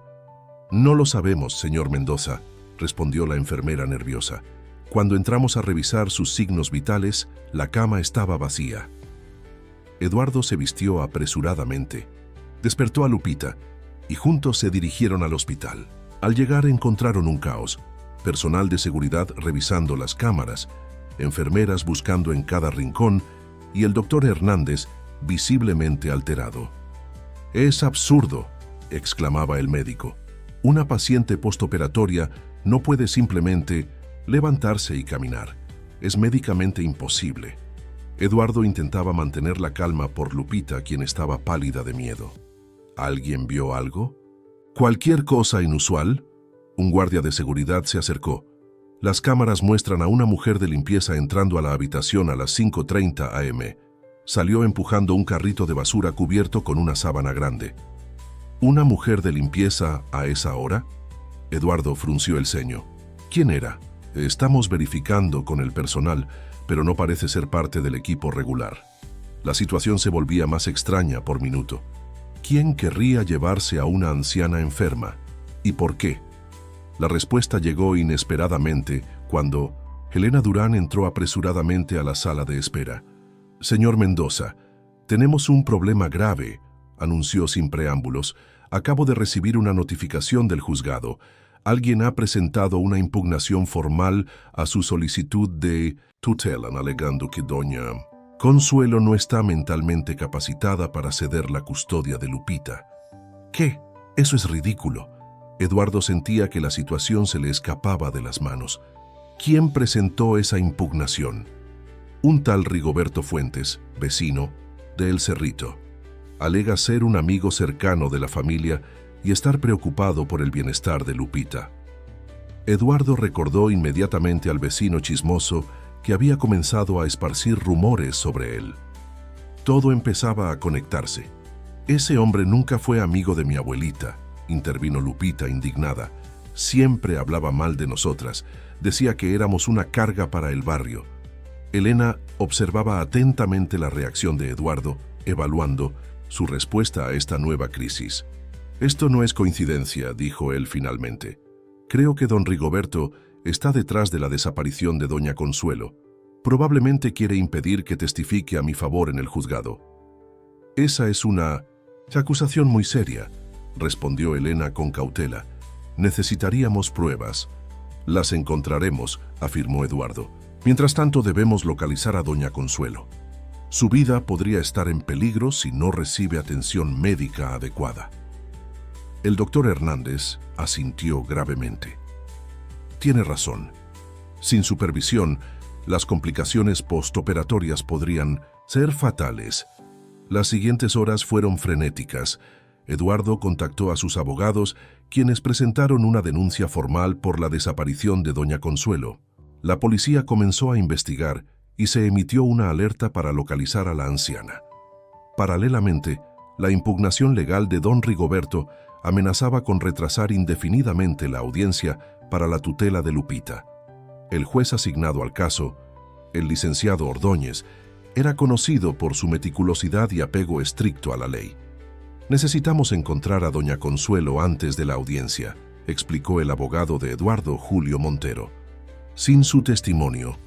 [SPEAKER 1] «No lo sabemos, señor Mendoza», respondió la enfermera nerviosa. «Cuando entramos a revisar sus signos vitales, la cama estaba vacía». Eduardo se vistió apresuradamente. Despertó a Lupita y juntos se dirigieron al hospital. Al llegar encontraron un caos. Personal de seguridad revisando las cámaras, enfermeras buscando en cada rincón y el doctor Hernández visiblemente alterado. «Es absurdo», exclamaba el médico. «Una paciente postoperatoria no puede simplemente levantarse y caminar. Es médicamente imposible». Eduardo intentaba mantener la calma por Lupita, quien estaba pálida de miedo. ¿Alguien vio algo? ¿Cualquier cosa inusual? Un guardia de seguridad se acercó. Las cámaras muestran a una mujer de limpieza entrando a la habitación a las 5:30 am. Salió empujando un carrito de basura cubierto con una sábana grande. ¿Una mujer de limpieza a esa hora? Eduardo frunció el ceño. ¿Quién era? Estamos verificando con el personal, pero no parece ser parte del equipo regular. La situación se volvía más extraña por minuto. ¿Quién querría llevarse a una anciana enferma? ¿Y por qué? La respuesta llegó inesperadamente cuando Elena Durán entró apresuradamente a la sala de espera. «Señor Mendoza, tenemos un problema grave», anunció sin preámbulos. «Acabo de recibir una notificación del juzgado. Alguien ha presentado una impugnación formal a su solicitud de tutela, alegando que doña Consuelo no está mentalmente capacitada para ceder la custodia de Lupita». «¿Qué? Eso es ridículo». Eduardo sentía que la situación se le escapaba de las manos. ¿Quién presentó esa impugnación? Un tal Rigoberto Fuentes, vecino de El Cerrito. Alega ser un amigo cercano de la familia y estar preocupado por el bienestar de Lupita. Eduardo recordó inmediatamente al vecino chismoso que había comenzado a esparcir rumores sobre él. Todo empezaba a conectarse. «Ese hombre nunca fue amigo de mi abuelita», intervino Lupita indignada. «Siempre hablaba mal de nosotras, decía que éramos una carga para el barrio». Elena observaba atentamente la reacción de Eduardo, evaluando su respuesta a esta nueva crisis. «Esto no es coincidencia», dijo él finalmente. «Creo que don Rigoberto está detrás de la desaparición de doña Consuelo. Probablemente quiere impedir que testifique a mi favor en el juzgado». «Esa es una acusación muy seria», respondió Elena con cautela. «Necesitaríamos pruebas». «Las encontraremos», afirmó Eduardo. «Mientras tanto debemos localizar a doña Consuelo. Su vida podría estar en peligro si no recibe atención médica adecuada». El doctor Hernández asintió gravemente. «Tiene razón. Sin supervisión, las complicaciones postoperatorias podrían ser fatales». Las siguientes horas fueron frenéticas. Eduardo contactó a sus abogados, quienes presentaron una denuncia formal por la desaparición de doña Consuelo. La policía comenzó a investigar y se emitió una alerta para localizar a la anciana. Paralelamente, la impugnación legal de don Rigoberto amenazaba con retrasar indefinidamente la audiencia para la tutela de Lupita. El juez asignado al caso, el licenciado Ordóñez, era conocido por su meticulosidad y apego estricto a la ley. «Necesitamos encontrar a doña Consuelo antes de la audiencia», explicó el abogado de Eduardo, Julio Montero. Sin su testimonio,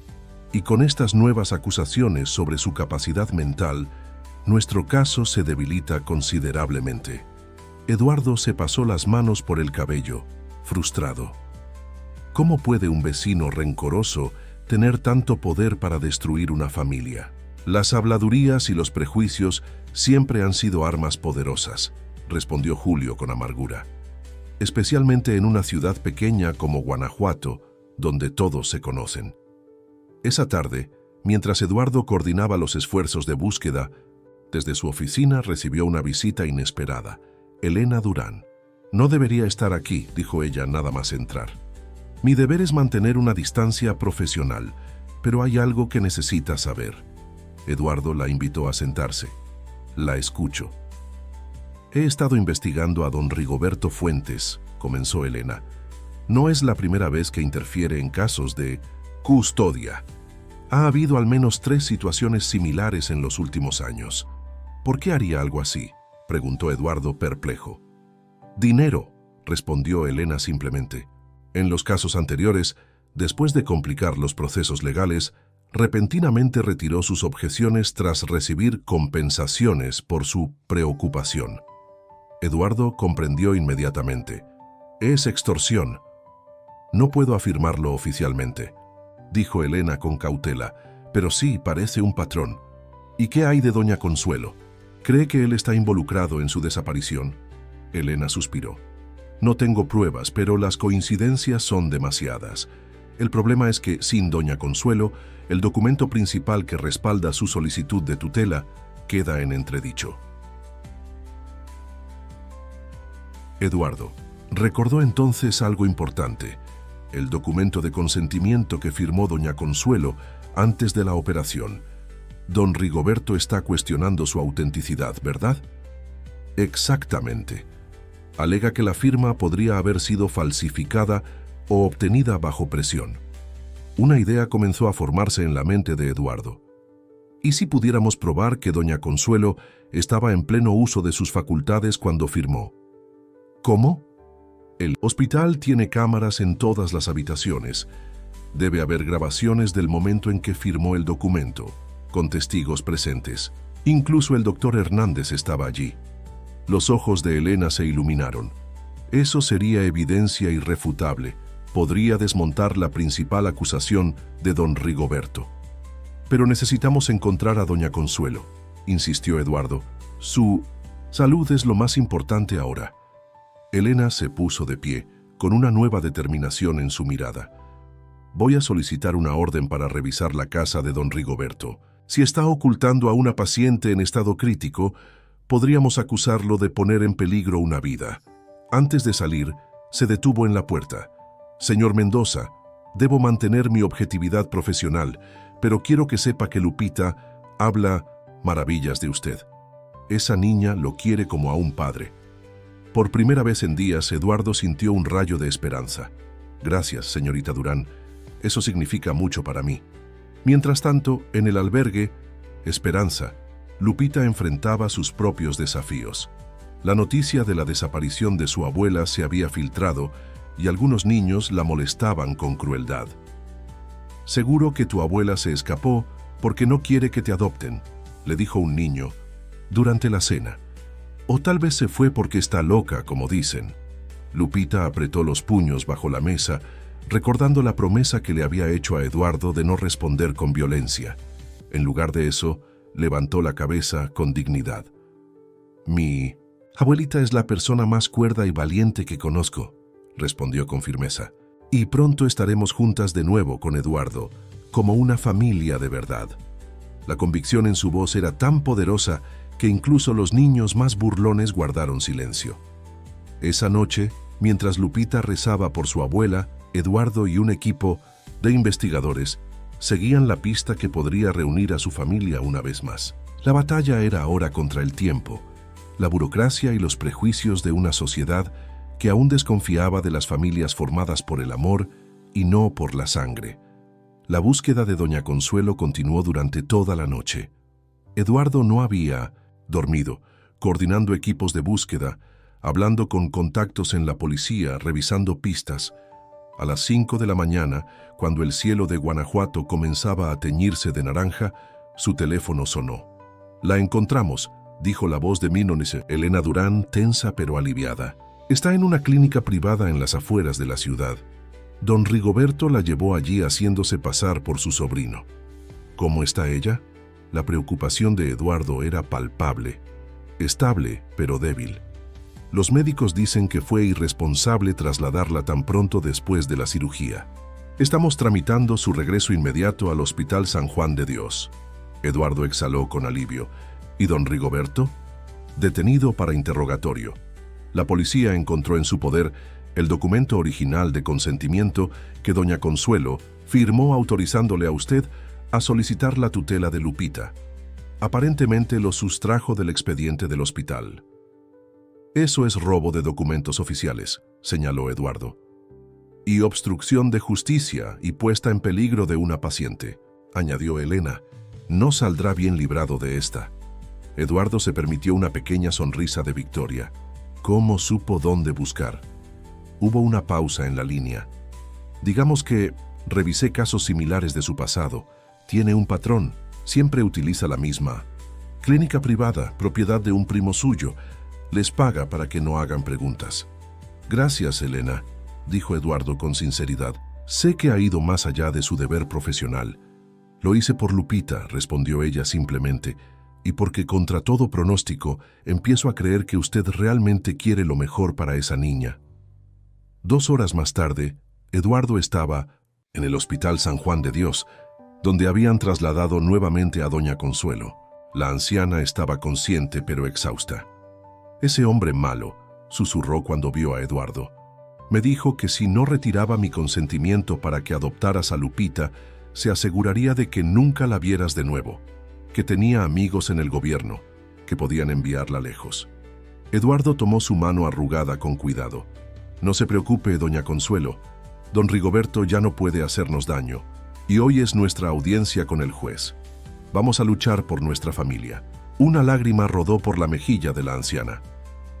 [SPEAKER 1] y con estas nuevas acusaciones sobre su capacidad mental, nuestro caso se debilita considerablemente. Eduardo se pasó las manos por el cabello, frustrado. ¿Cómo puede un vecino rencoroso tener tanto poder para destruir una familia? Las habladurías y los prejuicios siempre han sido armas poderosas, respondió Julio con amargura. Especialmente en una ciudad pequeña como Guanajuato, donde todos se conocen. Esa tarde, mientras Eduardo coordinaba los esfuerzos de búsqueda, desde su oficina recibió una visita inesperada. Elena Durán. «No debería estar aquí», dijo ella nada más entrar. «Mi deber es mantener una distancia profesional, pero hay algo que necesita saber». Eduardo la invitó a sentarse. «La escucho». «He estado investigando a don Rigoberto Fuentes», comenzó Elena. «No es la primera vez que interfiere en casos de custodia. Ha habido al menos 3 situaciones similares en los últimos años. ¿Por qué haría algo así?», preguntó Eduardo perplejo. «Dinero», respondió Elena simplemente. En los casos anteriores, después de complicar los procesos legales, repentinamente retiró sus objeciones tras recibir compensaciones por su preocupación. Eduardo comprendió inmediatamente. «Es extorsión». «No puedo afirmarlo oficialmente», dijo Elena con cautela, «pero sí parece un patrón». «¿Y qué hay de doña Consuelo? ¿Cree que él está involucrado en su desaparición?». Elena suspiró. «No tengo pruebas, pero las coincidencias son demasiadas. El problema es que, sin doña Consuelo, el documento principal que respalda su solicitud de tutela queda en entredicho». Eduardo recordó entonces algo importante: el documento de consentimiento que firmó doña Consuelo antes de la operación. Don Rigoberto está cuestionando su autenticidad, ¿verdad? Exactamente. Alega que la firma podría haber sido falsificada o obtenida bajo presión. Una idea comenzó a formarse en la mente de Eduardo. ¿Y si pudiéramos probar que doña Consuelo estaba en pleno uso de sus facultades cuando firmó? ¿Cómo? El hospital tiene cámaras en todas las habitaciones. Debe haber grabaciones del momento en que firmó el documento, con testigos presentes. Incluso el doctor Hernández estaba allí. Los ojos de Elena se iluminaron. Eso sería evidencia irrefutable. Podría desmontar la principal acusación de don Rigoberto. «Pero necesitamos encontrar a doña Consuelo», insistió Eduardo. «Su salud es lo más importante ahora». Elena se puso de pie, con una nueva determinación en su mirada. «Voy a solicitar una orden para revisar la casa de don Rigoberto. Si está ocultando a una paciente en estado crítico, podríamos acusarlo de poner en peligro una vida». Antes de salir, se detuvo en la puerta. «Señor Mendoza, debo mantener mi objetividad profesional, pero quiero que sepa que Lupita habla maravillas de usted. Esa niña lo quiere como a un padre». Por primera vez en días, Eduardo sintió un rayo de esperanza. «Gracias, señorita Durán. Eso significa mucho para mí». Mientras tanto, en el albergue Esperanza, Lupita enfrentaba sus propios desafíos. La noticia de la desaparición de su abuela se había filtrado y algunos niños la molestaban con crueldad. «Seguro que tu abuela se escapó porque no quiere que te adopten», le dijo un niño durante la cena. «O tal vez se fue porque está loca, como dicen». Lupita apretó los puños bajo la mesa, recordando la promesa que le había hecho a Eduardo de no responder con violencia. En lugar de eso, levantó la cabeza con dignidad. «Mi abuelita es la persona más cuerda y valiente que conozco», respondió con firmeza. «Y pronto estaremos juntas de nuevo con Eduardo, como una familia de verdad». La convicción en su voz era tan poderosa que incluso los niños más burlones guardaron silencio. Esa noche, mientras Lupita rezaba por su abuela, Eduardo y un equipo de investigadores seguían la pista que podría reunir a su familia una vez más. La batalla era ahora contra el tiempo, la burocracia y los prejuicios de una sociedad que aún desconfiaba de las familias formadas por el amor y no por la sangre. La búsqueda de doña Consuelo continuó durante toda la noche. Eduardo no había dormido, coordinando equipos de búsqueda, hablando con contactos en la policía, revisando pistas. A las 5 de la mañana, cuando el cielo de Guanajuato comenzaba a teñirse de naranja, su teléfono sonó. «La encontramos», dijo la voz de Mínonese, Elena Durán, tensa pero aliviada. «Está en una clínica privada en las afueras de la ciudad. Don Rigoberto la llevó allí haciéndose pasar por su sobrino». «¿Cómo está ella?». La preocupación de Eduardo era palpable. Estable, pero débil. Los médicos dicen que fue irresponsable trasladarla tan pronto después de la cirugía. Estamos tramitando su regreso inmediato al Hospital San Juan de Dios. Eduardo exhaló con alivio. ¿Y don Rigoberto? Detenido para interrogatorio. La policía encontró en su poder el documento original de consentimiento que doña Consuelo firmó autorizándole a usted a solicitar la tutela de Lupita. Aparentemente lo sustrajo del expediente del hospital. «Eso es robo de documentos oficiales», señaló Eduardo. «Y obstrucción de justicia y puesta en peligro de una paciente», añadió Elena. «No saldrá bien librado de esta». Eduardo se permitió una pequeña sonrisa de victoria. ¿Cómo supo dónde buscar? Hubo una pausa en la línea. «Digamos que revisé casos similares de su pasado. Tiene un patrón. Siempre utiliza la misma. Clínica privada, propiedad de un primo suyo. Les paga para que no hagan preguntas». «Gracias, Elena», dijo Eduardo con sinceridad. «Sé que ha ido más allá de su deber profesional». «Lo hice por Lupita», respondió ella simplemente, «y porque contra todo pronóstico empiezo a creer que usted realmente quiere lo mejor para esa niña». 2 horas más tarde, Eduardo estaba en el Hospital San Juan de Dios, donde habían trasladado nuevamente a doña Consuelo. La anciana estaba consciente pero exhausta. «Ese hombre malo», susurró cuando vio a Eduardo. «Me dijo que si no retiraba mi consentimiento para que adoptaras a Lupita, se aseguraría de que nunca la vieras de nuevo, que tenía amigos en el gobierno, que podían enviarla lejos». Eduardo tomó su mano arrugada con cuidado. «No se preocupe, doña Consuelo. Don Rigoberto ya no puede hacernos daño, y hoy es nuestra audiencia con el juez. Vamos a luchar por nuestra familia». Una lágrima rodó por la mejilla de la anciana.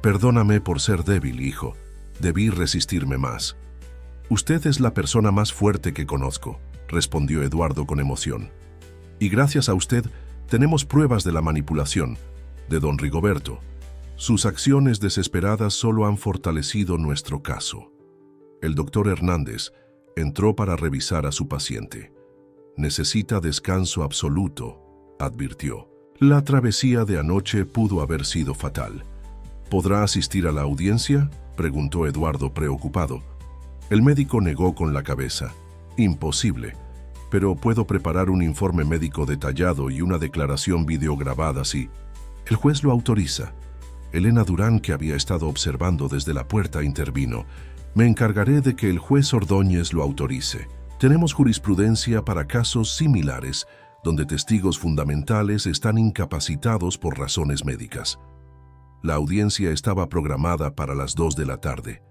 [SPEAKER 1] «Perdóname por ser débil, hijo. Debí resistirme más». «Usted es la persona más fuerte que conozco», respondió Eduardo con emoción. «Y gracias a usted tenemos pruebas de la manipulación de don Rigoberto. Sus acciones desesperadas solo han fortalecido nuestro caso». El doctor Hernández entró para revisar a su paciente. «Necesita descanso absoluto», advirtió. «La travesía de anoche pudo haber sido fatal». «¿Podrá asistir a la audiencia?», preguntó Eduardo preocupado. El médico negó con la cabeza. «Imposible, pero puedo preparar un informe médico detallado y una declaración videograbada si el juez lo autoriza». Elena Durán, que había estado observando desde la puerta, intervino. «Me encargaré de que el juez Ordóñez lo autorice. Tenemos jurisprudencia para casos similares, donde testigos fundamentales están incapacitados por razones médicas». La audiencia estaba programada para las 2 de la tarde.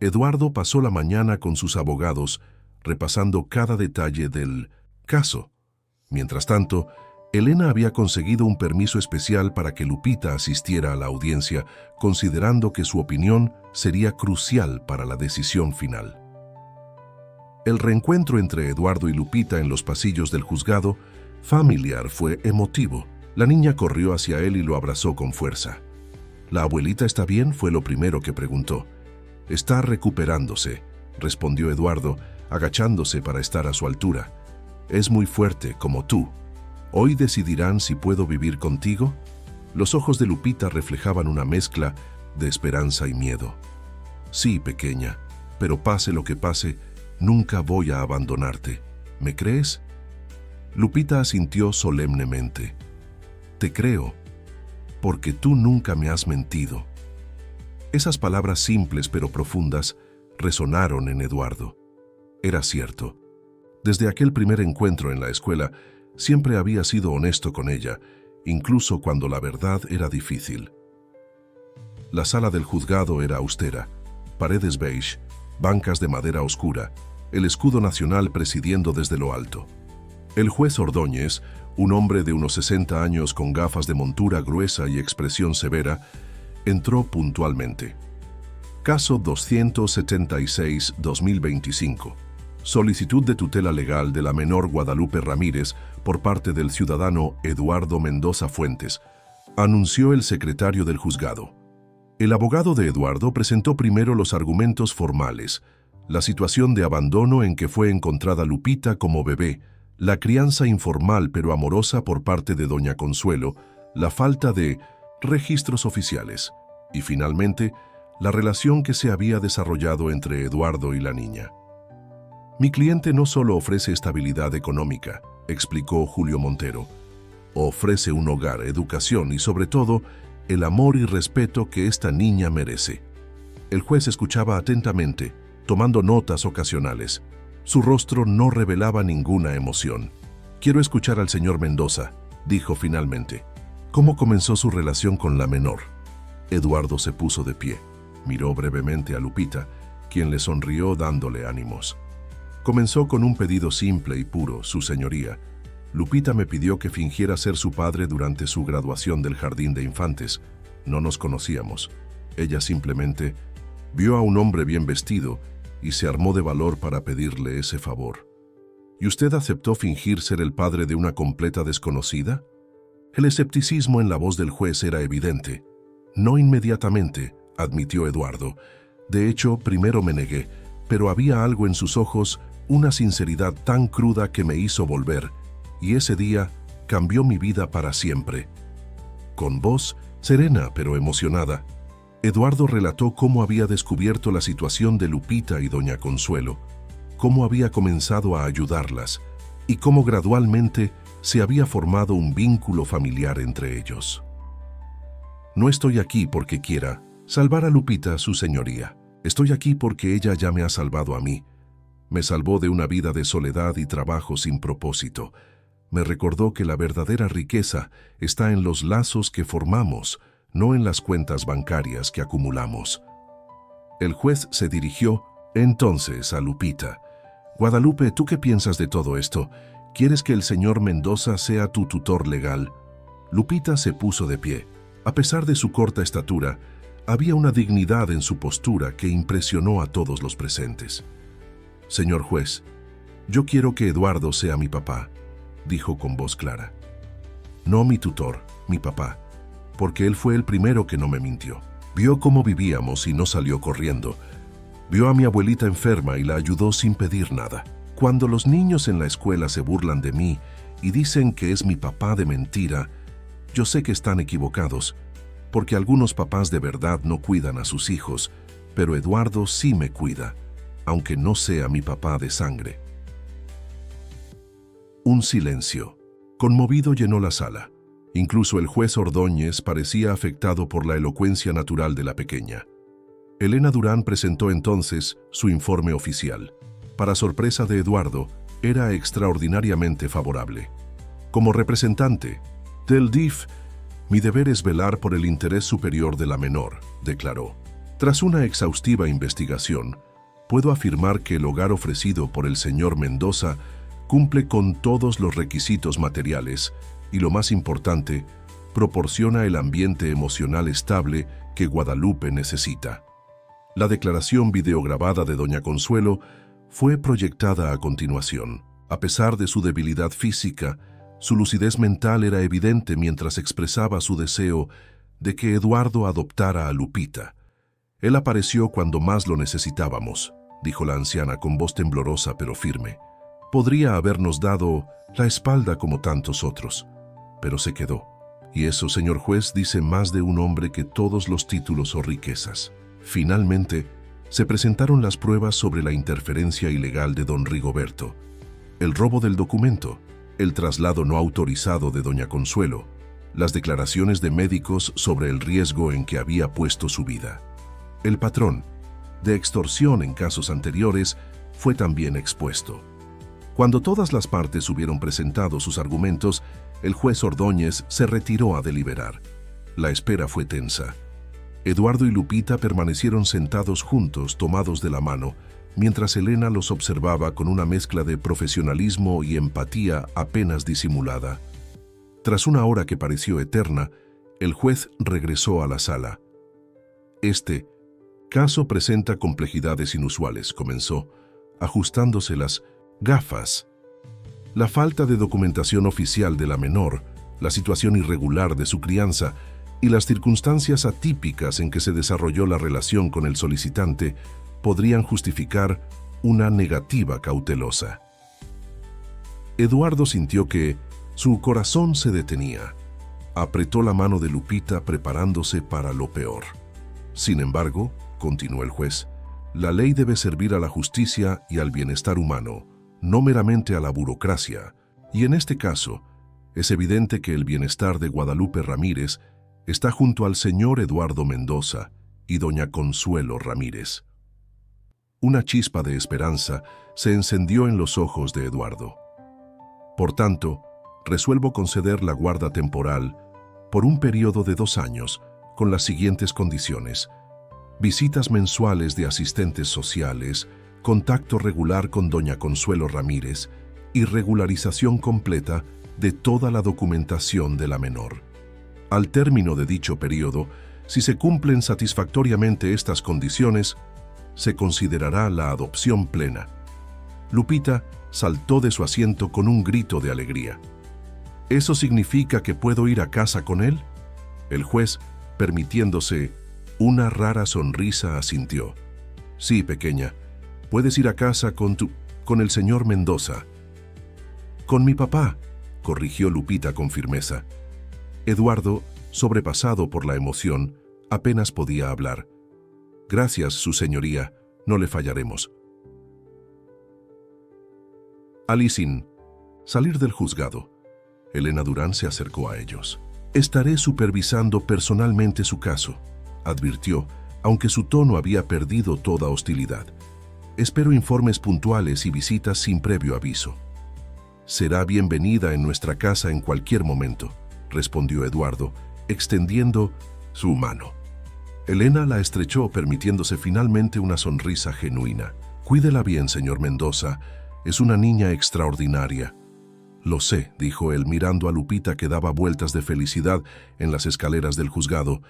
[SPEAKER 1] Eduardo pasó la mañana con sus abogados, repasando cada detalle del caso. Mientras tanto, Elena había conseguido un permiso especial para que Lupita asistiera a la audiencia, considerando que su opinión sería crucial para la decisión final. El reencuentro entre Eduardo y Lupita en los pasillos del juzgado familiar fue emotivo. La niña corrió hacia él y lo abrazó con fuerza. «¿La abuelita está bien?», fue lo primero que preguntó. «Está recuperándose», respondió Eduardo, agachándose para estar a su altura. «Es muy fuerte, como tú. ¿Hoy decidirán si puedo vivir contigo?». Los ojos de Lupita reflejaban una mezcla de esperanza y miedo. «Sí, pequeña, pero pase lo que pase, nunca voy a abandonarte. ¿Me crees?». Lupita asintió solemnemente. «Te creo». porque tú nunca me has mentido. Esas palabras simples pero profundas resonaron en Eduardo. Era cierto. Desde aquel primer encuentro en la escuela, siempre había sido honesto con ella, incluso cuando la verdad era difícil. La sala del juzgado era austera, paredes beige, bancas de madera oscura, el escudo nacional presidiendo desde lo alto. El juez Ordóñez, un hombre de unos 60 años con gafas de montura gruesa y expresión severa, entró puntualmente. Caso 276-2025. Solicitud de tutela legal de la menor Guadalupe Ramírez por parte del ciudadano Eduardo Mendoza Fuentes, anunció el secretario del juzgado. El abogado de Eduardo presentó primero los argumentos formales, la situación de abandono en que fue encontrada Lupita como bebé, la crianza informal pero amorosa por parte de doña Consuelo, la falta de registros oficiales y, finalmente, la relación que se había desarrollado entre Eduardo y la niña. Mi cliente no solo ofrece estabilidad económica, explicó Julio Montero, ofrece un hogar, educación y, sobre todo, el amor y respeto que esta niña merece. El juez escuchaba atentamente, tomando notas ocasionales. Su rostro no revelaba ninguna emoción. Quiero escuchar al señor Mendoza, dijo finalmente. ¿Cómo comenzó su relación con la menor? Eduardo se puso de pie. Miró brevemente a Lupita, quien le sonrió dándole ánimos. Comenzó con un pedido simple y puro, su señoría. Lupita me pidió que fingiera ser su padre durante su graduación del jardín de infantes. No nos conocíamos. Ella simplemente vio a un hombre bien vestido y se armó de valor para pedirle ese favor. ¿Y usted aceptó fingir ser el padre de una completa desconocida? El escepticismo en la voz del juez era evidente. No inmediatamente, admitió Eduardo. De hecho, primero me negué, pero había algo en sus ojos, una sinceridad tan cruda que me hizo volver, y ese día cambió mi vida para siempre. Con voz serena pero emocionada, Eduardo relató cómo había descubierto la situación de Lupita y doña Consuelo, cómo había comenzado a ayudarlas y cómo gradualmente se había formado un vínculo familiar entre ellos. No estoy aquí porque quiera salvar a Lupita, su señoría. Estoy aquí porque ella ya me ha salvado a mí. Me salvó de una vida de soledad y trabajo sin propósito. Me recordó que la verdadera riqueza está en los lazos que formamos, no en las cuentas bancarias que acumulamos. El juez se dirigió entonces a Lupita. Guadalupe, ¿tú qué piensas de todo esto? ¿Quieres que el señor Mendoza sea tu tutor legal? Lupita se puso de pie. A pesar de su corta estatura, había una dignidad en su postura que impresionó a todos los presentes. Señor juez, yo quiero que Eduardo sea mi papá, dijo con voz clara. No mi tutor, mi papá, porque él fue el primero que no me mintió. Vio cómo vivíamos y no salió corriendo. Vio a mi abuelita enferma y la ayudó sin pedir nada. Cuando los niños en la escuela se burlan de mí y dicen que es mi papá de mentira, yo sé que están equivocados, porque algunos papás de verdad no cuidan a sus hijos, pero Eduardo sí me cuida, aunque no sea mi papá de sangre. Un silencio. Conmovido llenó la sala. Incluso el juez Ordóñez parecía afectado por la elocuencia natural de la pequeña. Elena Durán presentó entonces su informe oficial. Para sorpresa de Eduardo, era extraordinariamente favorable. Como representante del DIF, mi deber es velar por el interés superior de la menor, declaró. Tras una exhaustiva investigación, puedo afirmar que el hogar ofrecido por el señor Mendoza cumple con todos los requisitos materiales y, lo más importante, proporciona el ambiente emocional estable que Guadalupe necesita. La declaración videograbada de doña Consuelo fue proyectada a continuación. A pesar de su debilidad física, su lucidez mental era evidente mientras expresaba su deseo de que Eduardo adoptara a Lupita. Él apareció cuando más lo necesitábamos, dijo la anciana con voz temblorosa pero firme. Podría habernos dado la espalda como tantos otros, pero se quedó. Y eso, señor juez, dice más de un hombre que todos los títulos o riquezas. Finalmente, se presentaron las pruebas sobre la interferencia ilegal de don Rigoberto, el robo del documento, el traslado no autorizado de doña Consuelo, las declaraciones de médicos sobre el riesgo en que había puesto su vida. El patrón de extorsión en casos anteriores fue también expuesto. Cuando todas las partes hubieron presentado sus argumentos, el juez Ordóñez se retiró a deliberar. La espera fue tensa. Eduardo y Lupita permanecieron sentados juntos, tomados de la mano, mientras Elena los observaba con una mezcla de profesionalismo y empatía apenas disimulada. Tras una hora que pareció eterna, el juez regresó a la sala. Este caso presenta complejidades inusuales, comenzó, ajustándose las gafas. La falta de documentación oficial de la menor, la situación irregular de su crianza y las circunstancias atípicas en que se desarrolló la relación con el solicitante podrían justificar una negativa cautelosa. Eduardo sintió que su corazón se detenía. Apretó la mano de Lupita preparándose para lo peor. Sin embargo, continuó el juez, la ley debe servir a la justicia y al bienestar humano, no meramente a la burocracia, y en este caso, es evidente que el bienestar de Guadalupe Ramírez está junto al señor Eduardo Mendoza y doña Consuelo Ramírez. Una chispa de esperanza se encendió en los ojos de Eduardo. Por tanto, resuelvo conceder la guarda temporal por un periodo de 2 años con las siguientes condiciones: visitas mensuales de asistentes sociales, contacto regular con doña Consuelo Ramírez y regularización completa de toda la documentación de la menor. Al término de dicho periodo, si se cumplen satisfactoriamente estas condiciones, se considerará la adopción plena. Lupita saltó de su asiento con un grito de alegría. ¿Eso significa que puedo ir a casa con él? El juez, permitiéndose una rara sonrisa, asintió. Sí, pequeña, puedes ir a casa con el señor Mendoza. Con mi papá, corrigió Lupita con firmeza. Eduardo, sobrepasado por la emoción, apenas podía hablar. Gracias, su señoría, no le fallaremos. Al salir del juzgado, Elena Durán se acercó a ellos. Estaré supervisando personalmente su caso, advirtió, aunque su tono había perdido toda hostilidad. Espero informes puntuales y visitas sin previo aviso. Será bienvenida en nuestra casa en cualquier momento, respondió Eduardo, extendiendo su mano. Elena la estrechó, permitiéndose finalmente una sonrisa genuina. Cuídela bien, señor Mendoza. Es una niña extraordinaria. Lo sé, dijo él, mirando a Lupita que daba vueltas de felicidad en las escaleras del juzgado,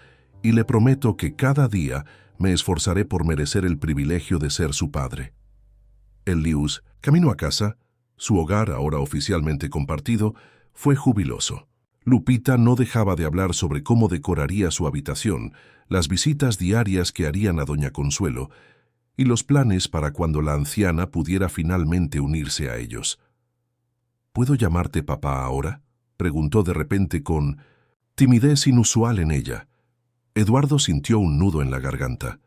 [SPEAKER 1] y le prometo que cada día me esforzaré por merecer el privilegio de ser su padre. El Lius, camino a casa, su hogar, ahora oficialmente compartido, fue jubiloso. Lupita no dejaba de hablar sobre cómo decoraría su habitación, las visitas diarias que harían a doña Consuelo y los planes para cuando la anciana pudiera finalmente unirse a ellos. ¿Puedo llamarte papá ahora?, preguntó de repente con timidez inusual en ella. Eduardo sintió un nudo en la garganta.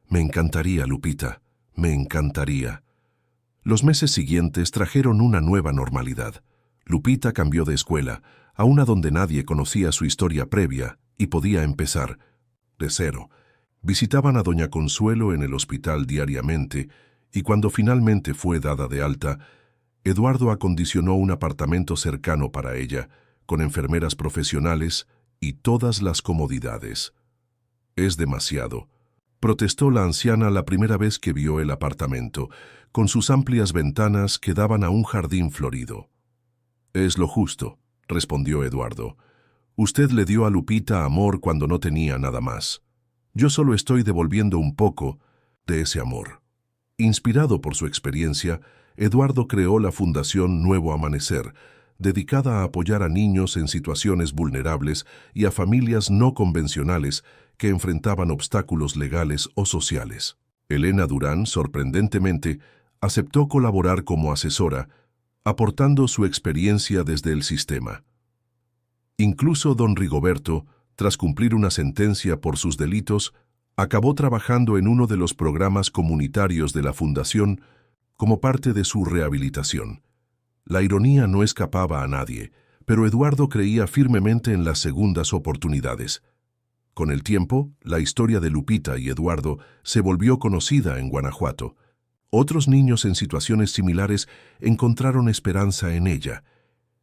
[SPEAKER 1] Me encantaría, Lupita, me encantaría. Los meses siguientes trajeron una nueva normalidad. Lupita cambió de escuela, a una donde nadie conocía su historia previa y podía empezar de cero. Visitaban a doña Consuelo en el hospital diariamente y cuando finalmente fue dada de alta, Eduardo acondicionó un apartamento cercano para ella, con enfermeras profesionales y todas las comodidades. Es demasiado, protestó la anciana la primera vez que vio el apartamento, con sus amplias ventanas que daban a un jardín florido. Es lo justo, respondió Eduardo. Usted le dio a Lupita amor cuando no tenía nada más. Yo solo estoy devolviendo un poco de ese amor. Inspirado por su experiencia, Eduardo creó la Fundación Nuevo Amanecer, dedicada a apoyar a niños en situaciones vulnerables y a familias no convencionales que enfrentaban obstáculos legales o sociales. Elena Durán, sorprendentemente, aceptó colaborar como asesora, aportando su experiencia desde el sistema. Incluso don Rigoberto, tras cumplir una sentencia por sus delitos, acabó trabajando en uno de los programas comunitarios de la Fundación como parte de su rehabilitación. La ironía no escapaba a nadie, pero Eduardo creía firmemente en las segundas oportunidades. Con el tiempo, la historia de Lupita y Eduardo se volvió conocida en Guanajuato. Otros niños en situaciones similares encontraron esperanza en ella,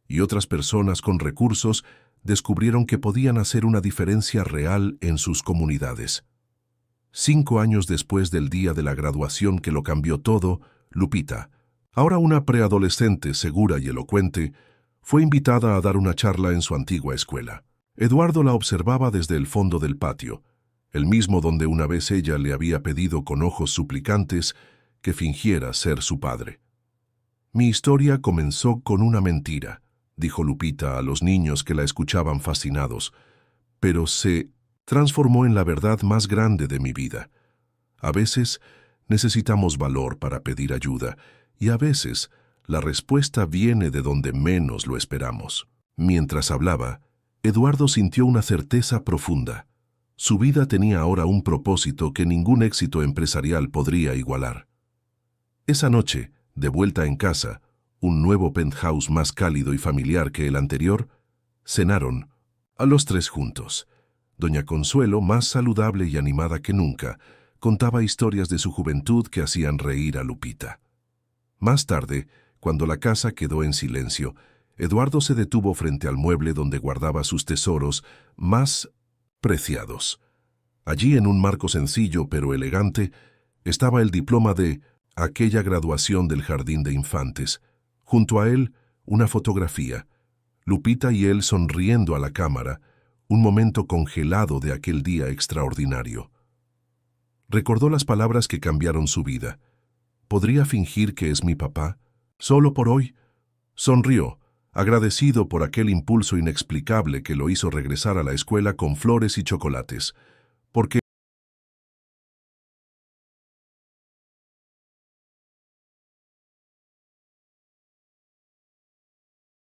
[SPEAKER 1] y otras personas con recursos descubrieron que podían hacer una diferencia real en sus comunidades. 5 años después del día de la graduación que lo cambió todo, Lupita, ahora una preadolescente segura y elocuente, fue invitada a dar una charla en su antigua escuela. Eduardo la observaba desde el fondo del patio, el mismo donde una vez ella le había pedido con ojos suplicantes que fingiera ser su padre. «Mi historia comenzó con una mentira», dijo Lupita a los niños que la escuchaban fascinados, «pero se transformó en la verdad más grande de mi vida. A veces necesitamos valor para pedir ayuda, y a veces la respuesta viene de donde menos lo esperamos». Mientras hablaba, Eduardo sintió una certeza profunda. Su vida tenía ahora un propósito que ningún éxito empresarial podría igualar. Esa noche, de vuelta en casa, un nuevo penthouse más cálido y familiar que el anterior, cenaron, a los 3 juntos. Doña Consuelo, más saludable y animada que nunca, contaba historias de su juventud que hacían reír a Lupita. Más tarde, cuando la casa quedó en silencio, Eduardo se detuvo frente al mueble donde guardaba sus tesoros más preciados. Allí, en un marco sencillo pero elegante, estaba el diploma de aquella graduación del jardín de infantes. Junto a él, una fotografía. Lupita y él sonriendo a la cámara, un momento congelado de aquel día extraordinario. Recordó las palabras que cambiaron su vida. ¿Podría fingir que es mi papá? Solo por hoy. Sonrió, agradecido por aquel impulso inexplicable que lo hizo regresar a la escuela con flores y chocolates, porque